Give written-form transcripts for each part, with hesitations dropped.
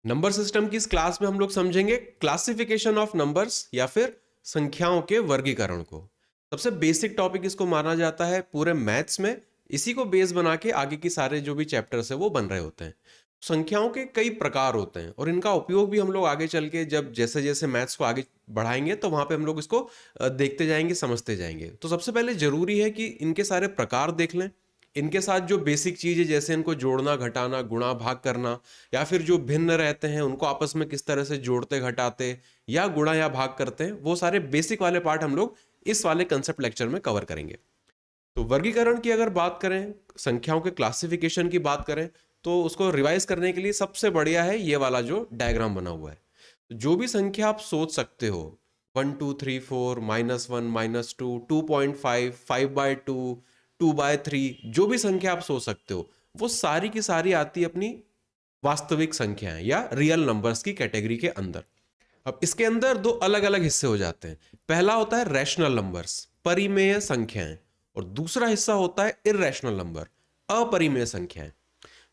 Number system की इस class में हम लोग समझेंगे क्लासिफिकेशन ऑफ नंबर्स या फिर संख्याओं के वर्गीकरण को। सबसे बेसिक टॉपिक इसको माना जाता है पूरे मैथ्स में। इसी को बेस बना के आगे की सारे जो भी चैप्टर्स है वो बन रहे होते हैं। संख्याओं के कई प्रकार होते हैं और इनका उपयोग भी हम लोग आगे चल के जब जैसे जैसे मैथ्स को आगे बढ़ाएंगे तो वहां पे हम लोग इसको देखते जाएंगे, समझते जाएंगे। तो सबसे पहले जरूरी है कि इनके सारे प्रकार देख लें। इनके साथ जो बेसिक चीज़ है जैसे इनको जोड़ना, घटाना, गुणा, भाग करना, या फिर जो भिन्न रहते हैं उनको आपस में किस तरह से जोड़ते, घटाते या गुणा या भाग करते हैं, वो सारे बेसिक वाले पार्ट हम लोग इस वाले कंसेप्ट लेक्चर में कवर करेंगे। तो वर्गीकरण की अगर बात करें, संख्याओं के क्लासिफिकेशन की बात करें, तो उसको रिवाइज करने के लिए सबसे बढ़िया है ये वाला जो डायग्राम बना हुआ है। तो जो भी संख्या आप सोच सकते हो, 1 2 3 4 -1 -2 2.5 5/2 2/3, जो भी संख्या आप सोच सकते हो वो सारी की सारी आती है अपनी वास्तविक संख्याएं या रियल नंबर्स की कैटेगरी के अंदर। अब इसके अंदर दो अलग अलग हिस्से हो जाते हैं। पहला होता है रैशनल नंबर्स, परिमेय संख्याएं, और दूसरा हिस्सा होता है इररेशनल नंबर, अपरिमेय संख्याएं।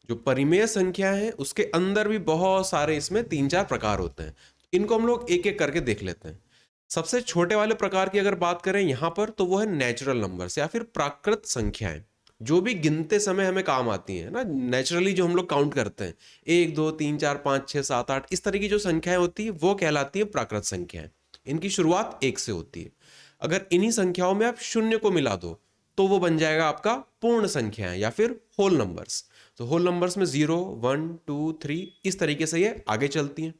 जो परिमेय संख्या है उसके अंदर भी बहुत सारे इसमें 3 4 प्रकार होते हैं। इनको हम लोग एक एक करके देख लेते हैं। सबसे छोटे वाले प्रकार की अगर बात करें यहां पर, तो वो है नेचुरल नंबर्स या फिर प्राकृत संख्याएं, जो भी गिनते समय हमें काम आती हैं ना, नेचुरली जो हम लोग काउंट करते हैं, 1 2 3 4 5 6 7 8, इस तरह की जो संख्याएं होती है वो कहलाती है प्राकृत संख्याएं। इनकी शुरुआत 1 से होती है। अगर इन्हीं संख्याओं में आप शून्य को मिला दो तो वो बन जाएगा आपका पूर्ण संख्याएं या फिर होल नंबर्स। तो होल नंबर्स में 0 1 2 3 इस तरीके से ये आगे चलती हैं।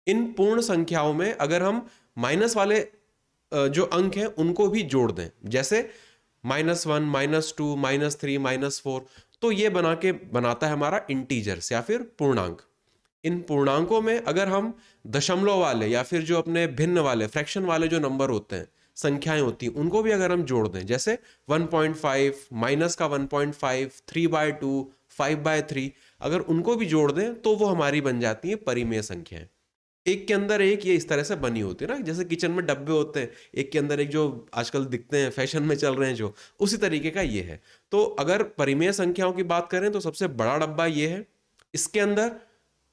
इन पूर्ण संख्याओं में अगर हम माइनस वाले जो अंक हैं उनको भी जोड़ दें, जैसे -1 -2 -3 -4, तो ये बनाता है हमारा इंटीजर्स या फिर पूर्णांक। इन पूर्णांकों में अगर हम दशमलव वाले या फिर जो अपने भिन्न वाले फ्रैक्शन वाले जो नंबर होते हैं, संख्याएं होती हैं, उनको भी अगर हम जोड़ दें, जैसे 1.5 माइनस का 1.5 3/2 5/3, अगर उनको भी जोड़ दें तो वो हमारी बन जाती है परिमेय संख्याएं। एक के अंदर एक ये इस तरह से बनी होती है ना, जैसे किचन में डब्बे होते हैं, एक के अंदर एक, जो आजकल दिखते हैं, फैशन में चल रहे हैं जो, उसी तरीके का ये है। तो अगर परिमेय संख्याओं की बात करें तो सबसे बड़ा डब्बा ये है। इसके अंदर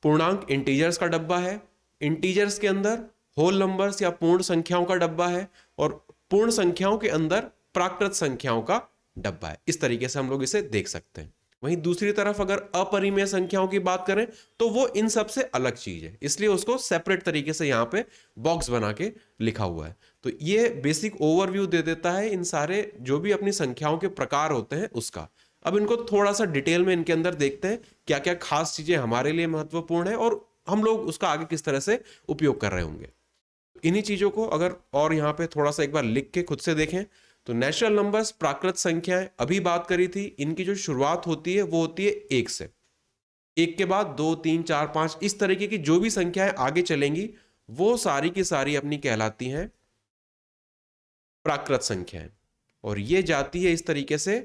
पूर्णांक इंटीजर्स का डब्बा है, इंटीजर्स के अंदर होल नंबर्स या पूर्ण संख्याओं का डब्बा है, और पूर्ण संख्याओं के अंदर प्राकृत संख्याओं का डब्बा है। इस तरीके से हम लोग इसे देख सकते हैं। वहीं दूसरी तरफ अगर अपरिमेय संख्याओं की बात करें तो वो इन सब से अलग चीज है, इसलिए उसको सेपरेट तरीके से यहां पे बॉक्स बना के लिखा हुआ है। तो ये बेसिक ओवरव्यू दे देता है इन सारे जो भी अपनी संख्याओं के प्रकार होते हैं उसका। अब इनको थोड़ा सा डिटेल में इनके अंदर देखते हैं क्या क्या खास चीजें हमारे लिए महत्वपूर्ण है और हम लोग उसका आगे किस तरह से उपयोग कर रहे होंगे। इन्हीं चीजों को अगर और यहाँ पे थोड़ा सा एक बार लिख के खुद से देखें, तो नेचुरल नंबर्स प्राकृत संख्याएं अभी बात करी थी, इनकी जो शुरुआत होती है वो होती है 1 से। 1 के बाद 2 3 4 5 इस तरीके की जो भी संख्याएं आगे चलेंगी वो सारी की सारी अपनी कहलाती हैं प्राकृत संख्याएं, और ये जाती है इस तरीके से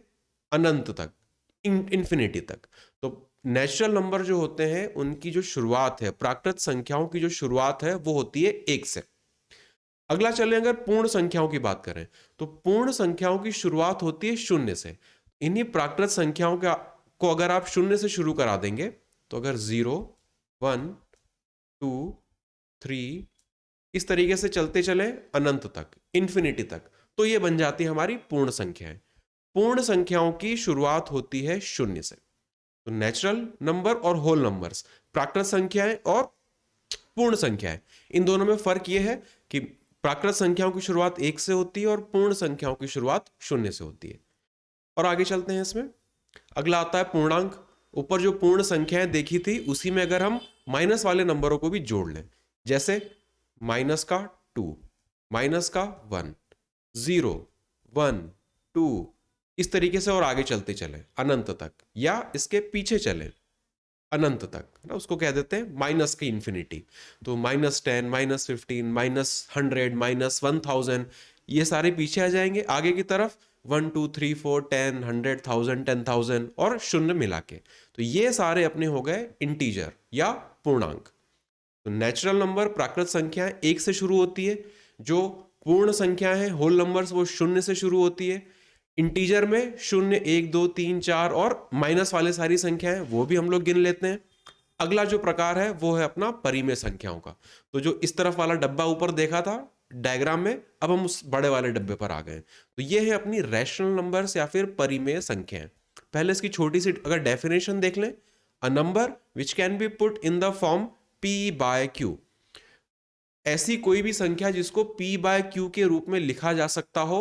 अनंत तक, इन्फिनिटी तक। तो नेचुरल नंबर जो होते हैं उनकी जो शुरुआत है, प्राकृत संख्याओं की जो शुरुआत है वो होती है 1 से। अगला चलें, अगर पूर्ण संख्याओं की बात करें तो पूर्ण संख्याओं की शुरुआत होती है 0 से। इन्हीं प्राकृत संख्याओं को अगर आप 0 से शुरू करा देंगे, तो अगर 0 1 2 3 इस तरीके से चलते चले अनंत तक, इन्फिनिटी तक, तो ये बन जाती है हमारी पूर्ण संख्याएं। पूर्ण संख्याओं की शुरुआत होती है 0 से। तो नेचुरल नंबर और होल नंबर्स, प्राकृत संख्याएं और पूर्ण संख्याएं, इन दोनों में फर्क यह है कि प्राकृत संख्याओं की शुरुआत 1 से होती है और पूर्ण संख्याओं की शुरुआत 0 से होती है। और आगे चलते हैं इसमें। अगला आता है पूर्णांक। ऊपर जो पूर्ण संख्याएं देखी थी उसी में अगर हम माइनस वाले नंबरों को भी जोड़ लें, जैसे -2 -1 0 1 2 इस तरीके से, और आगे चलते चले अनंत तक, या इसके पीछे चले अनंत तक ना, उसको कह देते हैं माइनस की इन्फिनिटी। तो -10 -15 -100 -1000 ये सारे पीछे आ जाएंगे, आगे की तरफ 1 2 3 4 10 100 1000 10,000 और शून्य मिला के। तो ये सारे अपने हो गए इंटीजर या पूर्णांक। तो नेचुरल नंबर प्राकृत संख्या 1 से शुरू होती है, जो पूर्ण संख्या है होल नंबर्स वो 0 से शुरू होती है। इंटीजर में 0 1 2 3 4 और माइनस वाले सारी संख्याएं वो भी हम लोग गिन लेते हैं। अगला जो प्रकार है वो है अपना परिमेय संख्याओं का। तो जो इस तरफ वाला डब्बा ऊपर देखा था डायग्राम में, अब हम उस बड़े वाले डब्बे पर आ गए। तो ये है अपनी रैशनल नंबर्स या फिर परिमेय संख्याएं। पहले इसकी छोटी सी अगर डेफिनेशन देख लें, a number which can be put in the form p by q, ऐसी कोई भी संख्या जिसको p बाय q के रूप में लिखा जा सकता हो।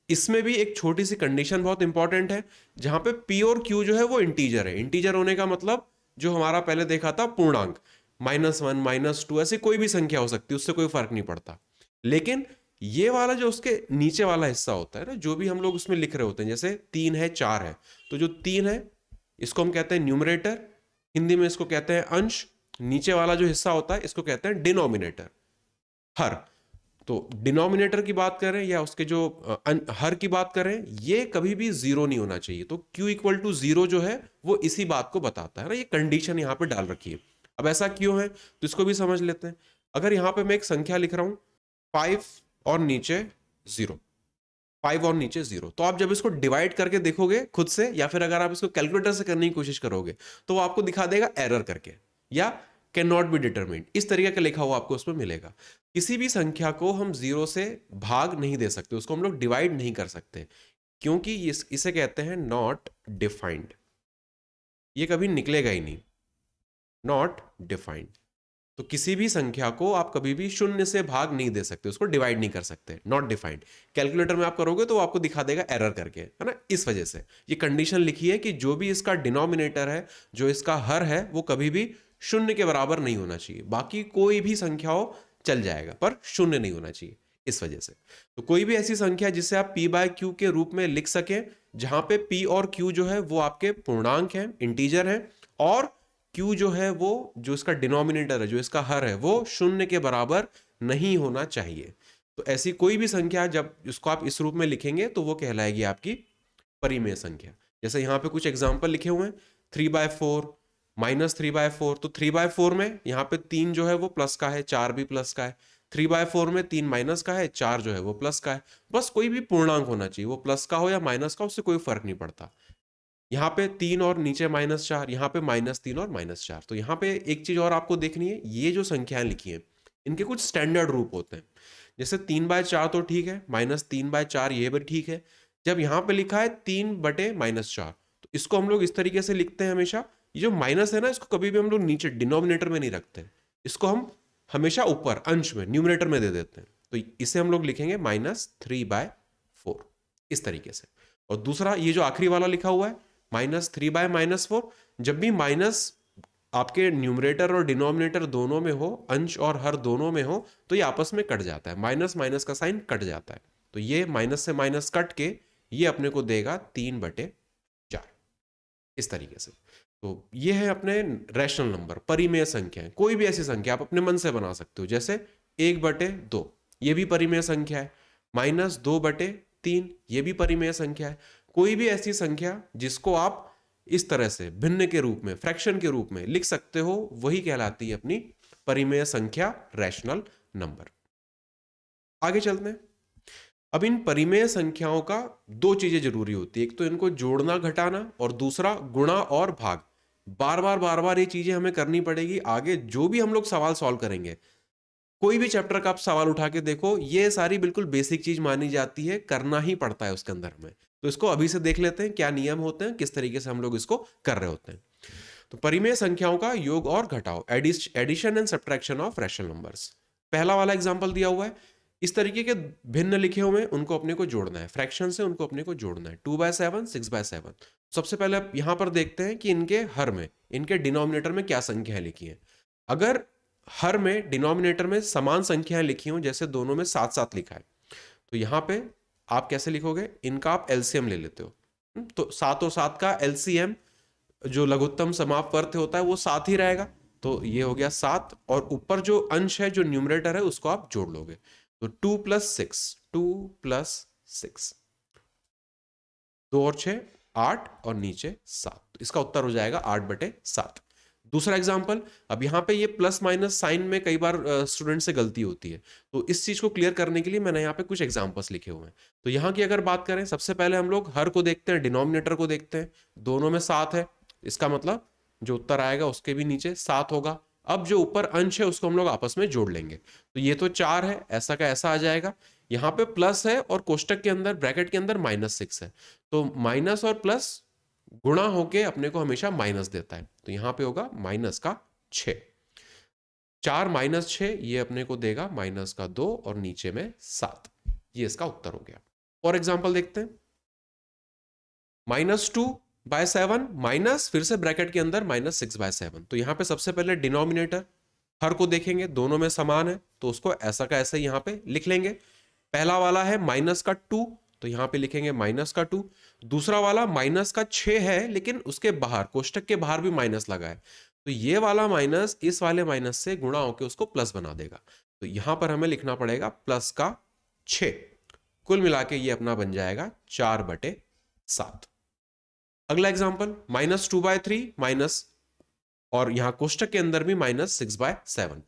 इसमें भी एक छोटी सी कंडीशन बहुत इंपॉर्टेंट है, जहां पे p और q जो है वो इंटीजर है। इंटीजर होने का मतलब जो हमारा पहले देखा था पूर्णांक, -1 -2 ऐसी कोई भी संख्या हो सकती है, उससे कोई फर्क नहीं पड़ता। लेकिन ये वाला जो उसके नीचे वाला हिस्सा होता है ना, जो भी हम लोग उसमें लिख रहे होते हैं, जैसे 3 है 4 है, तो जो 3 है इसको हम कहते हैं न्यूमरेटर, हिंदी में इसको कहते हैं अंश। नीचे वाला जो हिस्सा होता है इसको कहते हैं डिनोमिनेटर, हर। तो डिनोमिनेटर की बात करें या उसके जो हर की बात करें, ये कभी भी जीरो नहीं होना चाहिए। तो q इक्वल टू जीरो जो है वो इसी बात को बताता है ना, ये कंडीशन यहां पे डाल रखी है। अब ऐसा क्यों है तो इसको भी समझ लेते हैं। अगर यहां पे मैं एक संख्या लिख रहा हूं 5 और नीचे 0, 5 और नीचे 0, तो आप जब इसको डिवाइड करके देखोगे खुद से, या फिर अगर आप इसको कैलकुलेटर से करने की कोशिश करोगे, तो वो आपको दिखा देगा एरर करके, या कैन नॉट बी डिटरमिन्ड, इस तरीके का लिखा हुआ आपको उसमें मिलेगा। किसी भी संख्या को हम 0 से भाग नहीं दे सकते, उसको हम लोग डिवाइड नहीं कर सकते, क्योंकि इसे कहते हैं नॉट डिफाइंड। ये कभी निकलेगा ही नहीं, नॉट डिफाइंड। तो किसी भी संख्या को आप कभी भी शून्य से भाग नहीं दे सकते, उसको डिवाइड नहीं कर सकते, नॉट डिफाइंड। कैलकुलेटर में आप करोगे तो वो आपको दिखा देगा एरर करके, है ना। इस वजह से ये कंडीशन लिखी है कि जो भी इसका डिनोमिनेटर है, जो इसका हर है, वो कभी भी शून्य के बराबर नहीं होना चाहिए। बाकी कोई भी संख्या हो चल जाएगा, पर शून्य नहीं होना चाहिए, इस वजह से। तो कोई भी ऐसी संख्या जिसे आप p बाय q के रूप में लिख सके, जहां पे p और q जो है वो आपके पूर्णांक हैं, इंटीजर हैं, और q जो है वो जो इसका डिनोमिनेटर है, जो इसका हर है, वो शून्य के बराबर नहीं होना चाहिए। तो ऐसी कोई भी संख्या जब इसको आप इस रूप में लिखेंगे तो वो कहलाएगी आपकी परिमेय संख्या। जैसे यहाँ पे कुछ एग्जाम्पल लिखे हुए हैं, 3/4, -3/4। तो 3/4 में यहाँ पे 3 जो है वो प्लस का है, 4 भी प्लस का है। 3/4 में 3 माइनस का है, 4 जो है वो प्लस का है। बस कोई भी पूर्णांक होना चाहिए, वो प्लस का हो या माइनस का, उससे कोई फर्क नहीं पड़ता। यहाँ पे 3 और नीचे -4, यहाँ पे -3 और -4। तो यहाँ पे एक चीज और आपको देखनी है, ये जो संख्याएं लिखी हैं इनके कुछ स्टैंडर्ड रूप होते हैं। जैसे 3/4 तो ठीक है, -3/4 ये भी ठीक है। जब यहाँ पे लिखा है 3/-4, तो इसको हम लोग इस तरीके से लिखते हैं हमेशा। ये जो माइनस है ना, इसको कभी भी हम लोग नीचे डिनोमिनेटर में नहीं रखते, इसको हम हमेशा ऊपर अंश में, न्यूमरेटर में दे देते हैं। तो इसे हम लोग लिखेंगे -3/4, इस तरीके से। और दूसरा ये जो आखिरी वाला लिखा हुआ है -3/-4, जब भी माइनस आपके न्यूमरेटर और डिनोमिनेटर दोनों में हो, अंश और हर दोनों में हो, तो ये आपस में कट जाता है, माइनस माइनस का साइन कट जाता है। तो ये माइनस से माइनस कट के ये अपने को देगा 3/4, इस तरीके से। तो ये है अपने रैशनल नंबर, परिमेय संख्या। कोई भी ऐसी संख्या आप अपने मन से बना सकते हो, जैसे 1/2 ये भी परिमेय संख्या है, -2/3 ये भी परिमेय संख्या है। कोई भी ऐसी संख्या जिसको आप इस तरह से भिन्न के रूप में, फ्रैक्शन के रूप में लिख सकते हो, वही कहलाती है अपनी परिमेय संख्या, रैशनल नंबर। आगे चलते हैं। अब इन परिमेय संख्याओं का दो चीजें जरूरी होती है, एक तो इनको जोड़ना घटाना, और दूसरा गुणा और भाग। बार बार ये चीजें हमें करनी पड़ेगी। आगे जो भी हम लोग सवाल सॉल्व करेंगे, कोई भी चैप्टर का आप सवाल उठा के देखो, ये सारी बिल्कुल बेसिक चीज मानी जाती है, करना ही पड़ता है उसके अंदर में। तो इसको अभी से देख लेते हैं क्या नियम होते हैं, किस तरीके से हम लोग इसको कर रहे होते हैं। तो परिमेय संख्याओं का योग और घटाव, addition and subtraction of rational numbers. पहला वाला एग्जांपल दिया हुआ है, इस तरीके के भिन्न लिखे हुए हैं, उनको अपने को जोड़ना है, फ्रैक्शन से उनको अपने को जोड़ना है। 2/7, 6/7। सबसे पहले आप यहां पर देखते हैं कि इनके हर में, इनके डिनोमिनेटर में क्या संख्याएं लिखी हैं। अगर हर में, डिनोमिनेटर में समान संख्याएं लिखी हों, जैसे दोनों में 7-7 लिखा है, तो यहां पे आप कैसे लिखोगे, इनका आप एलसीएम ले लेते हो। तो 7 और 7 का एलसीएम, जो लघुत्तम समापवर्त होता है, वो 7 ही रहेगा। तो ये हो गया 7, और ऊपर जो अंश है, जो न्यूमरेटर है, उसको आप जोड़ लोगे। तो 2 + 6, 2 + 6, 2 और 6 8, और नीचे 7। तो इसका उत्तर हो जाएगा 8/7। दूसरा एग्जाम्पल, अब यहाँ पे ये प्लस माइनस साइन में कई बार स्टूडेंट से गलती होती है, तो इस चीज को क्लियर करने के लिए मैंने यहाँ पे कुछ एग्जाम्पल्स लिखे हुए हैं। तो यहाँ की अगर बात करें, सबसे पहले हम लोग हर को देखते हैं, डिनोमिनेटर को देखते हैं। दोनों में 7 है, इसका मतलब जो उत्तर आएगा उसके भी नीचे 7 होगा। अब जो ऊपर अंश है उसको हम लोग आपस में जोड़ लेंगे, तो ये तो 4 है, ऐसा का ऐसा आ जाएगा। यहाँ पे प्लस है और कोष्टक के अंदर ब्रैकेट के अंदर -6 है, तो माइनस और प्लस गुणा होके अपने को हमेशा माइनस देता है, तो यहाँ पे होगा -6। 4 -6 ये अपने को देगा -2 और नीचे में 7। ये इसका उत्तर हो गया। और एग्जांपल देखते हैं, -2/7 माइनस फिर से ब्रैकेट के अंदर -6/7। तो यहां पे सबसे पहले डिनोमिनेटर हर को देखेंगे, दोनों में समान है तो उसको ऐसा का ऐसा यहां पे लिख लेंगे। पहला वाला है -2, तो यहां पे लिखेंगे -2। दूसरा वाला -6 है लेकिन उसके बाहर कोष्टक के बाहर भी माइनस लगा है, तो ये वाला माइनस इस वाले माइनस से गुणा होकर उसको प्लस बना देगा, तो यहां पर हमें लिखना पड़ेगा +6। कुल मिला के ये अपना बन जाएगा 4/7। अगला एग्जांपल -2/3 माइनस, और यहां कोष्टक के अंदर भी -6/7।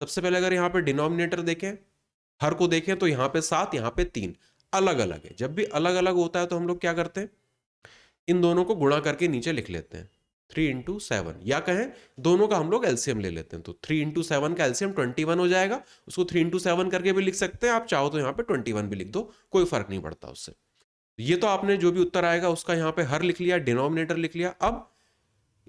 सबसे पहले अगर यहां पे डिनोमिनेटर देखें, हर को देखें, तो यहां पे 7 यहां पे 3 अलग अलग है। जब भी अलग अलग होता है तो हम लोग क्या करते हैं, इन दोनों को गुणा करके नीचे लिख लेते हैं 3 × 7, या कहें दोनों का हम लोग एलसीएम ले लेते हैं, तो 3 × 7 का एलसीएम 21 हो जाएगा। उसको 3 × 7 करके भी लिख सकते हैं, आप चाहो तो यहाँ पे 21 भी लिख दो, कोई फर्क नहीं पड़ता उससे। ये तो आपने जो भी उत्तर आएगा उसका यहाँ पे हर लिख लिया, डिनोमिनेटर लिख लिया। अब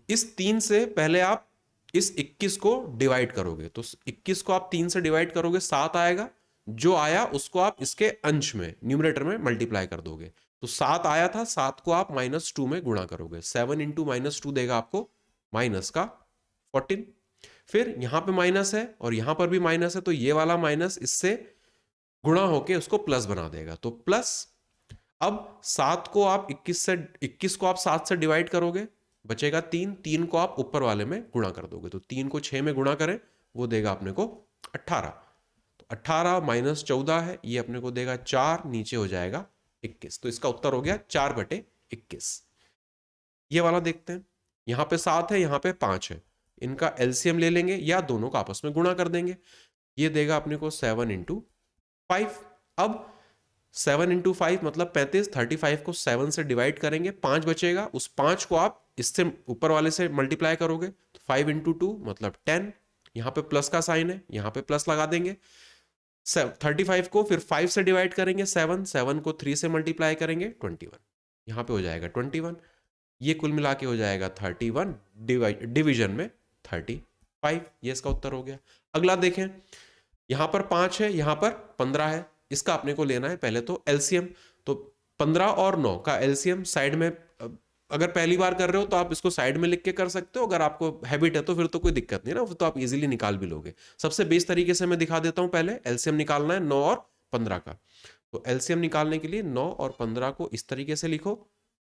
इस 3 से पहले आप इस 21 को डिवाइड करोगे, तो 21 को आप 3 से डिवाइड करोगे 7 आएगा, जो आया उसको आप इसके अंश में न्यूमरेटर में मल्टीप्लाई कर दोगे, तो 7 आया था, 7 को आप -2 में गुणा करोगे, 7 × -2 देगा आपको -14। फिर यहां पे माइनस है और यहां पर भी माइनस है, तो ये वाला माइनस इससे गुणा होके उसको प्लस बना देगा, तो प्लस। अब 7 को आप 21 को आप 7 से डिवाइड करोगे, बचेगा 3, 3 को आप ऊपर वाले में गुणा कर दोगे, तो 3 को 6 में गुणा करें वो देगा अपने को 18, तो 18 -14 है, ये अपने को देगा 4, नीचे हो जाएगा 21, तो इसका उत्तर हो गया 4/21। ये वाला देखते हैं, यहां पे 7 है, यहां पे 5 है, इनका एलसीएम ले लेंगे या दोनों का आपस में गुणा कर देंगे, ये देगा अपने को 7 × 5। अब 7 × 5 मतलब 35, 35 को 7 से डिवाइड करेंगे, 5 बचेगा, उस 5 को आप इससे ऊपर वाले से मल्टीप्लाई करोगे, तो 5 × 2 मतलब 10, यहां पे प्लस का साइन है, यहां पे प्लस लगा देंगे। 35 को फिर 5 से डिवाइड करेंगे, 7 को 3 से मल्टीप्लाई करेंगे 21, यहां पे हो जाएगा 21। ये कुल मिला के हो जाएगा 31 डिवीजन में 35, ये इसका उत्तर हो गया। अगला देखें, यहां पर 5 है, यहां पर 15 है, इसका अपने को लेना है पहले तो एलसीएम, तो 15 और 9 का एलसीएम साइड में, अगर पहली बार कर रहे हो तो आप इसको साइड में लिख के कर सकते हो, अगर आपको हैबिट है तो फिर तो कोई दिक्कत नहीं ना, तो आप इजीली निकाल भी लोगे। सबसे बेस्ट तरीके से मैं दिखा देता हूं, पहले एलसीएम निकालना है 9 और 15 का, तो एलसीएम निकालने के लिए 9 और 15 को इस तरीके से लिखो,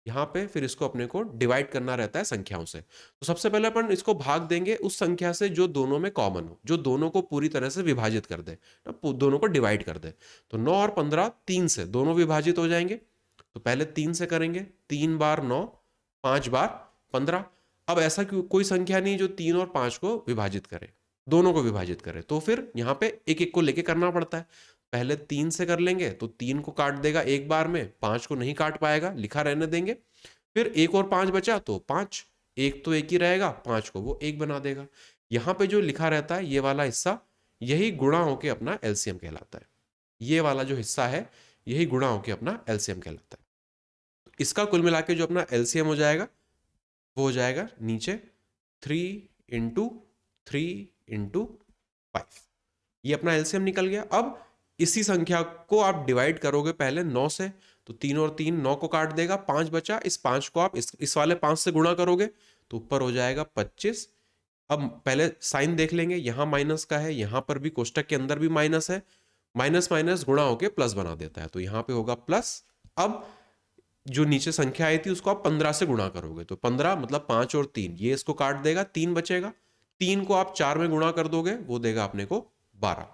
यहां पे फिर इसको अपने को डिवाइड करना रहता है संख्याओं से, तो सबसे पहले अपन इसको भाग देंगे उस संख्या से जो दोनों में कॉमन हो, जो दोनों को पूरी तरह से विभाजित कर दे, दोनों को डिवाइड कर दे। तो 9 और 15 3 से दोनों विभाजित हो जाएंगे, तो पहले 3 से करेंगे, 3 बार 9, 5 बार 15। अब ऐसा कोई संख्या नहीं जो 3 और 5 को विभाजित करे, दोनों को विभाजित करे, तो फिर यहां पे एक एक को लेके करना पड़ता है। पहले 3 से कर लेंगे, तो 3 को काट देगा एक बार में, 5 को नहीं काट पाएगा, लिखा रहने देंगे। फिर 1 और 5 बचा, तो 5, एक तो एक ही रहेगा, 5 को वो 1 बना देगा। यहां पे जो लिखा रहता है ये वाला हिस्सा, यही गुणा होके अपना एलसीएम कहलाता है। ये वाला जो हिस्सा है यही गुणा होके अपना एलसीएम कहलाता है। तो इसका कुल मिला के जो अपना एलसीएम हो जाएगा वो हो जाएगा नीचे 3 × 3 × 5, ये अपना एलसीएम निकल गया। अब इसी संख्या को आप डिवाइड करोगे पहले 9 से, तो 3 और 3 9 को काट देगा, 5 बचा, इस 5 को आप इस वाले 5 से गुणा करोगे तो ऊपर हो जाएगा 25। अब पहले साइन देख लेंगे, यहां माइनस का है, यहां पर भी कोष्टक के अंदर भी माइनस है, माइनस माइनस गुणा होके प्लस बना देता है, तो यहां पे होगा प्लस। अब जो नीचे संख्या आई थी उसको आप 15 से गुणा करोगे, तो 15 मतलब 5 और 3, ये इसको काट देगा, 3 बचेगा, 3 को आप 4 में गुणा कर दोगे, वो देगा अपने को 12।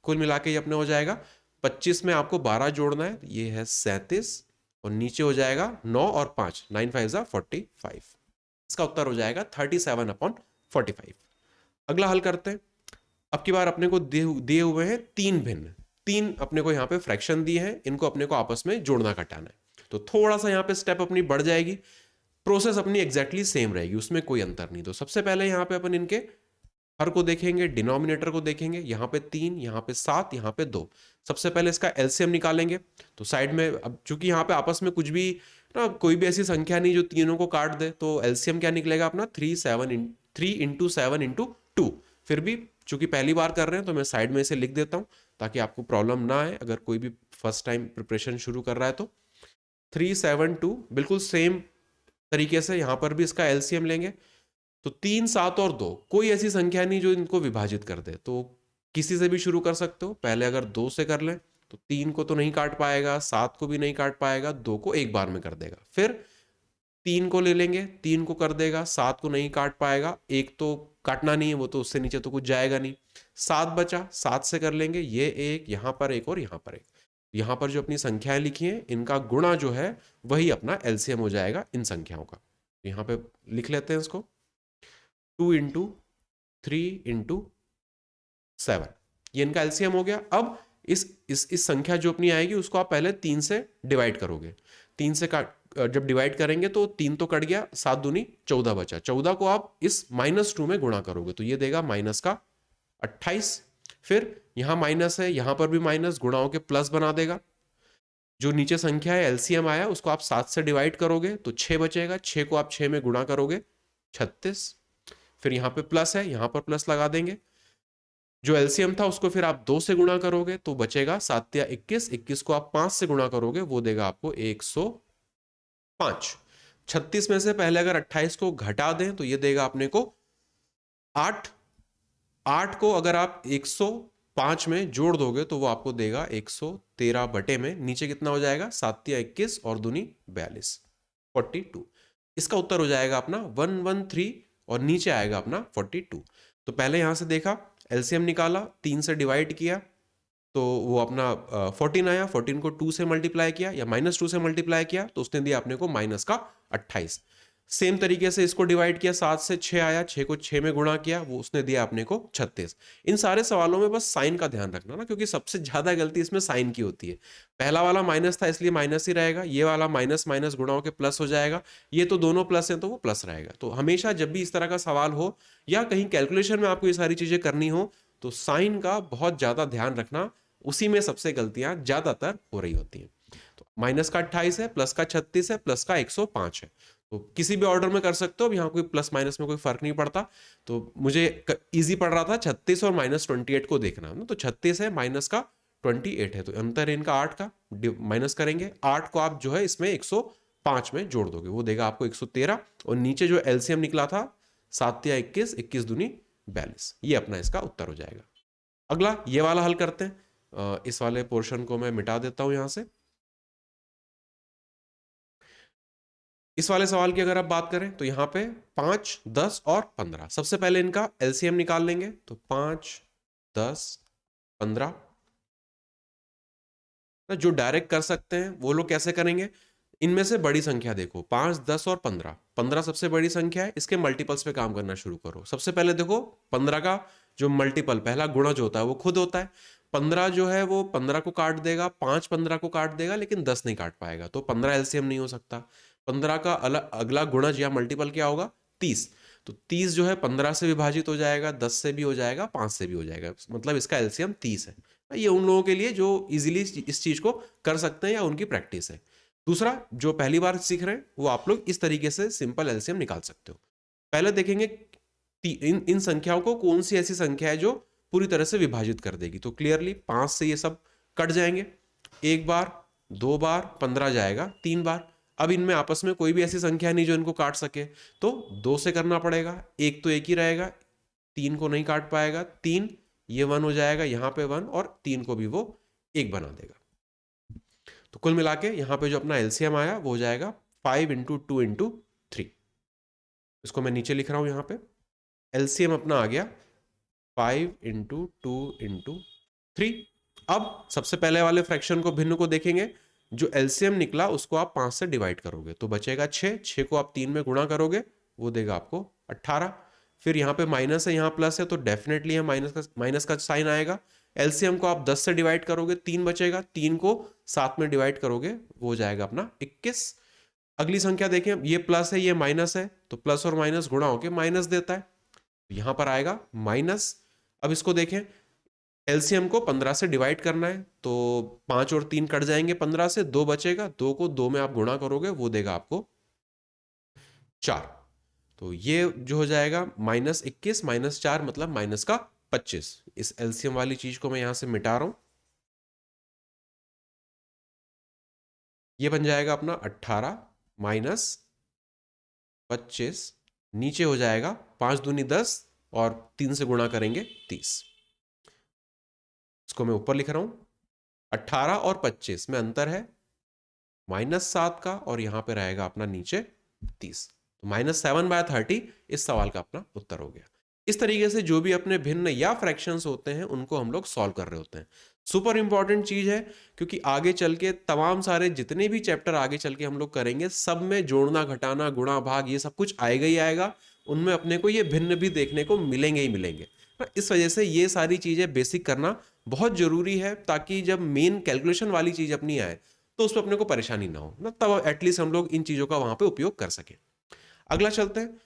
कुल मिला के ये अपने हो जाएगा 25 में आपको 12 जोड़ना है, ये है 37, और नीचे हो जाएगा 9 और 5, 9 5 = 45, इसका उत्तर हो जाएगा 37/45। अगला हल करते हैं। अब की बार अपने को दिए हुए हैं 3 भिन्न, 3 अपने को यहाँ पे फ्रैक्शन दिए हैं, इनको अपने को आपस में जोड़ना घटाना है, तो थोड़ा सा यहाँ पे स्टेप अपनी बढ़ जाएगी। प्रोसेस अपनी एग्जैक्टली सेम रहेगी, उसमें कोई अंतर नहीं। तो सबसे पहले यहाँ पे अपन इनके हर को देखेंगे, डिनोमिनेटर को देखेंगे, यहाँ पे 3, यहाँ पे 7, यहाँ पे 2। सबसे पहले इसका एलसीएम निकालेंगे। तो साइड में, अब चूंकि यहाँ पे आपस में कुछ भी ना, कोई भी ऐसी संख्या नहीं जो तीनों को काट दे, तो एलसीएम क्या निकलेगा अपना 3 फिर भी चूंकि पहली बार कर रहे हैं तो मैं साइड में इसे लिख देता हूं ताकि आपको प्रॉब्लम ना आए अगर कोई भी फर्स्ट टाइम प्रिपरेशन शुरू कर रहा है। तो 372 बिल्कुल सेम तरीके से यहां पर भी इसका एलसीएम लेंगे। तो 3, 7 और 2, कोई ऐसी संख्या नहीं जो इनको विभाजित कर दे, तो किसी से भी शुरू कर सकते हो। पहले अगर 2 से कर लें तो 3 को तो नहीं काट पाएगा, 7 को भी नहीं काट पाएगा, 2 को एक बार में कर देगा। फिर 3 को ले लेंगे, 3 को कर देगा, 7 को नहीं काट पाएगा, एक तो काटना नहीं है, वो तो उससे नीचे तो कुछ जाएगा नहीं। 7 बचा, 7 से कर लेंगे, ये एक, यहां पर एक और यहां पर एक। यहां पर जो अपनी संख्याएं लिखी हैं इनका गुणा जो है वही अपना एलसीएम हो जाएगा इन संख्याओं का। यहां पे लिख लेते हैं इसको, 2 इंटू 3 इंटू 7, ये इनका एलसीएम हो गया। अब इस संख्या जो अपनी आएगी उसको आप पहले 3 से डिवाइड करोगे। 3 से जब डिवाइड करेंगे तो 3 तो कट गया, 7 दूनी 14 बचा। 14 को आप इस -2 में गुणा करोगे तो ये देगा माइनस का 28। फिर यहां माइनस है, यहां पर भी माइनस, गुणा होके प्लस बना देगा। जो नीचे संख्या है एलसीएम आया उसको आप 7 से डिवाइड करोगे तो 6 बचेगा, 6 को आप 6 में गुणा करोगे 36। फिर यहां पे प्लस है, यहां पर प्लस लगा देंगे। जो एलसीएम था उसको फिर आप 2 से गुणा करोगे तो बचेगा 7 या 21, 21 को आप 5 से गुणा करोगे वो देगा आपको 105। 36 में से पहले अगर 28 को घटा दें तो ये देगा अपने को 8। 8 को अगर आप 105 में जोड़ दोगे तो वो आपको देगा 113 बटे में, नीचे कितना हो जाएगा 7 या 21 और दूनी 42, 42। इसका उत्तर हो जाएगा अपना 113 और नीचे आएगा अपना 42। तो पहले यहां से देखा, एलसीएम निकाला, 3 से डिवाइड किया तो वो अपना 14 आया। 14 को 2 से मल्टीप्लाई किया या -2 से मल्टीप्लाई किया तो उसने दिया अपने को माइनस का 28। सेम तरीके से इसको डिवाइड किया, 7 से 6 आया, 6 को 6 में गुणा किया, वो उसने दिया अपने को 36। इन सारे सवालों में बस साइन का ध्यान रखना ना, क्योंकि सबसे ज्यादा गलती इसमें साइन की होती है। पहला वाला माइनस था इसलिए माइनस ही रहेगा, ये वाला माइनस माइनस गुणा होकर प्लस हो जाएगा, ये तो दोनों प्लस है तो वो प्लस रहेगा। तो हमेशा जब भी इस तरह का सवाल हो या कहीं कैलकुलेशन में आपको ये सारी चीजें करनी हो तो साइन का बहुत ज्यादा ध्यान रखना, उसी में सबसे गलतियां ज्यादातर हो रही होती हैं। तो माइनस का 28 है, प्लस का 36 है, प्लस का 105 है। तो किसी भी ऑर्डर में कर सकते हो, अब यहाँ कोई प्लस माइनस में कोई फर्क नहीं पड़ता। तो मुझे इजी पड़ रहा था 36 और -28 को देखना ना, तो 36 है, माइनस का 28 है, तो अंतर है इनका 8 का, माइनस करेंगे 8 को आप जो है इसमें 105 में जोड़ दोगे वो देगा आपको 113। और नीचे जो एलसीएम निकला था 7 या 21, 21 दूनी 42, ये अपना इसका उत्तर हो जाएगा। अगला ये वाला हल करते हैं। इस वाले पोर्शन को मैं मिटा देता हूं यहां से। इस वाले सवाल की अगर आप बात करें तो यहां पे 5, 10 और 15, सबसे पहले इनका एलसीएम निकाल लेंगे। तो 5, 10, 15, जो डायरेक्ट कर सकते हैं वो लोग कैसे करेंगे, इनमें से बड़ी संख्या देखो, 5, 10 और 15। 15 सबसे बड़ी संख्या है, इसके मल्टीपल्स पे काम करना शुरू करो। सबसे पहले देखो 15 का जो मल्टीपल, पहला गुणा जो होता है वो खुद होता है। 15 जो है वो 15 को काट देगा, 5 15 को काट देगा, लेकिन 10 नहीं काट पाएगा, तो 15 एलसीएम नहीं हो सकता। 15 का अगला गुणज या मल्टीपल क्या होगा, 30। तो 30 जो है 15 से विभाजित हो जाएगा, 10 से भी हो जाएगा, 5 से भी हो जाएगा, मतलब इसका एलसीएम 30 है। ये उन लोगों के लिए जो इजीली इस चीज को कर सकते हैं या उनकी प्रैक्टिस है। दूसरा, जो पहली बार सीख रहे हैं वो आप लोग इस तरीके से सिंपल एलसीएम निकाल सकते हो। पहले देखेंगे इन संख्याओं को कौन सी ऐसी संख्या है जो पूरी तरह से विभाजित कर देगी। तो क्लियरली 5 से ये सब कट जाएंगे, एक बार, 2 बार, 15 जाएगा 3 बार। अब इनमें आपस में कोई भी ऐसी संख्या नहीं जो इनको काट सके, तो 2 से करना पड़ेगा, एक तो एक ही रहेगा, 3 को नहीं काट पाएगा, 3 ये 1 हो जाएगा, यहां पे 1 और 3 को भी वो 1 बना देगा। तो कुल मिला के यहां पे जो अपना एलसीएम आया वो हो जाएगा 5 इंटू 2 इंटू 3। इसको मैं नीचे लिख रहा हूं, यहां पे एलसीएम अपना आ गया 5 इंटू 2 इंटू 3। अब सबसे पहले वाले फ्रैक्शन को, भिन्न को देखेंगे। जो एलसीएम निकला उसको आप 5 से डिवाइड करोगे तो बचेगा 6। 6 को आप 3 में गुणा करोगे वो देगा आपको 18। फिर यहाँ पे माइनस है, यहाँ प्लस है, तो डेफिनेटली यहाँ माइनस का साइन आएगा। एलसीएम को आप 10 से डिवाइड करोगे, 3 बचेगा, 3 को 7 में डिवाइड करोगे वो हो जाएगा अपना 21। अगली संख्या देखें, ये प्लस है ये माइनस है, तो प्लस और माइनस गुणा होके माइनस देता है, तो यहां पर आएगा माइनस। अब इसको देखें, एलसीएम को 15 से डिवाइड करना है, तो 5 और 3 कट जाएंगे, 15 से 2 बचेगा, 2 को 2 में आप गुणा करोगे वो देगा आपको 4। तो ये जो हो जाएगा -21 -4 मतलब माइनस का 25। इस एलसीएम वाली चीज को मैं यहां से मिटा रहा हूं, ये बन जाएगा अपना 18 माइनस 25, नीचे हो जाएगा 5 दूनी 10 और 3 से गुणा करेंगे 30। इसको मैं ऊपर लिख रहा हूं, 18 और 25 में अंतर है -7 का, और यहां पे रहेगा अपना नीचे 30, तो -7/30 इस सवाल का अपना उत्तर हो गया। इस तरीके से जो भी अपने भिन्न या फ्रैक्शंस होते हैं उनको हम लोग सॉल्व कर रहे होते हैं। सुपर इंपॉर्टेंट चीज है, क्योंकि आगे चल के तमाम सारे जितने भी चैप्टर आगे चल के हम लोग करेंगे, सब में जोड़ना घटाना गुणा भाग ये सब कुछ आएगा ही आएगा, उनमें अपने को ये भिन्न भी देखने को मिलेंगे ही मिलेंगे। इस वजह से ये सारी चीजें बेसिक करना बहुत जरूरी है, ताकि जब मेन कैलकुलेशन वाली चीज अपनी आए तो उसमें अपने को परेशानी ना हो ना, तब एटलीस्ट हम लोग इन चीजों का वहां पे उपयोग कर सकें। अगला चलते हैं,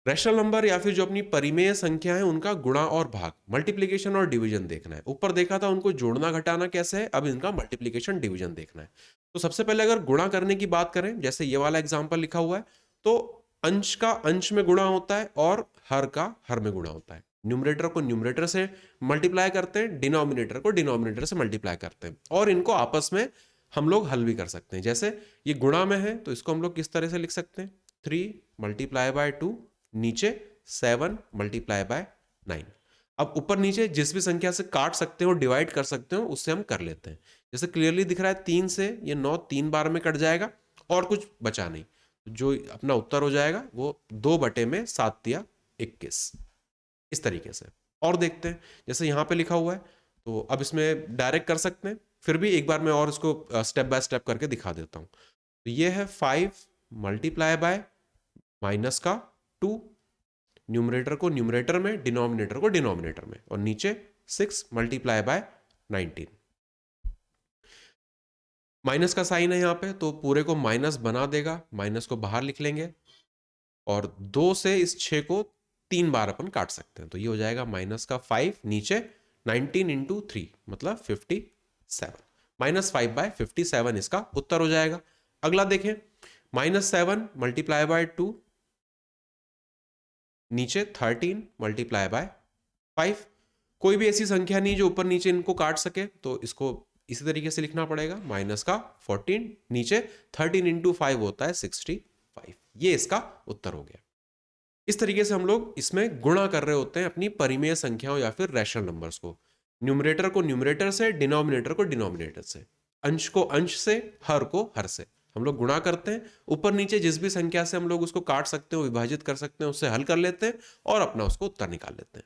रैशनल नंबर या फिर जो अपनी परिमेय संख्या है उनका गुणा और भाग, मल्टीप्लीकेशन और डिवीजन देखना है। ऊपर देखा था उनको जोड़ना घटाना कैसे है, अब इनका मल्टीप्लीकेशन डिवीजन देखना है। तो सबसे पहले अगर गुणा करने की बात करें, जैसे ये वाला एग्जांपल लिखा हुआ है, तो अंश का अंश में गुणा होता है और हर का हर में गुणा होता है। न्यूमरेटर को न्यूमरेटर से मल्टीप्लाई करते हैं, डिनोमिनेटर को डिनोमिनेटर से मल्टीप्लाई करते हैं, और इनको आपस में हम लोग हल भी कर सकते हैं। जैसे ये गुणा में है तो इसको हम लोग किस तरह से लिख सकते हैं, 3 मल्टीप्लाई बाय 2, नीचे 7 मल्टीप्लाई बाय 9। अब ऊपर नीचे जिस भी संख्या से काट सकते हो डिवाइड कर सकते हो उससे हम कर लेते हैं। जैसे क्लियरली दिख रहा है 3 से ये 9 3 बार में कट जाएगा और कुछ बचा नहीं, जो अपना उत्तर हो जाएगा वो 2/7 या 21, इस तरीके से। और देखते हैं, जैसे यहाँ पे लिखा हुआ है तो अब इसमें डायरेक्ट कर सकते हैं, फिर भी एक बार मैं और इसको स्टेप बाय स्टेप करके दिखा देता हूँ। तो ये है 5 मल्टीप्लाई बाय माइनस का 2, न्यूमरेटर को न्यूमरेटर में, डिनोमिनेटर को डिनोमिनेटर में, और नीचे 6 मल्टीप्लाई बाय 19। माइनस का साइन है यहाँ पे तो पूरे को माइनस बना देगा, माइनस को बाहर लिख लेंगे, और 2 से इस 6 को 3 बार अपन काट सकते हैं, तो ये हो जाएगा -5 नीचे 19 इंटू 3 मतलब 57, -5/57 इसका उत्तर हो जाएगा। अगला देखें, -7 मल्टीप्लाई बाय 2, नीचे 13 मल्टीप्लाई बाय 5। कोई भी ऐसी संख्या नहीं जो ऊपर नीचे इनको काट सके, तो इसको इसी तरीके से लिखना पड़ेगा, -14 नीचे 13 इंटू 5 होता है 65, ये इसका उत्तर हो गया। इस तरीके से हम लोग इसमें गुणा कर रहे होते हैं अपनी परिमेय संख्याओं या फिर रैशनल नंबर्स को, न्यूमरेटर को न्यूमरेटर से, डिनोमिनेटर को डिनोमिनेटर से, अंश को अंश से, हर को हर से हम लोग गुणा करते हैं। ऊपर नीचे जिस भी संख्या से हम लोग उसको काट सकते हो, विभाजित कर सकते हैं, उससे हल कर लेते हैं और अपना उसको उत्तर निकाल लेते हैं।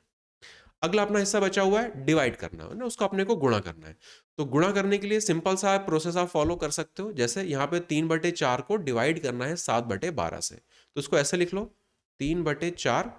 अगला अपना हिस्सा बचा हुआ है डिवाइड करना है ना, उसको अपने को गुणा करना है। तो गुणा करने के लिए सिंपल सा प्रोसेस आप फॉलो कर सकते हो। जैसे यहाँ पे 3/4 को डिवाइड करना है 7/12 से, तो इसको ऐसे लिख लो, 3/4,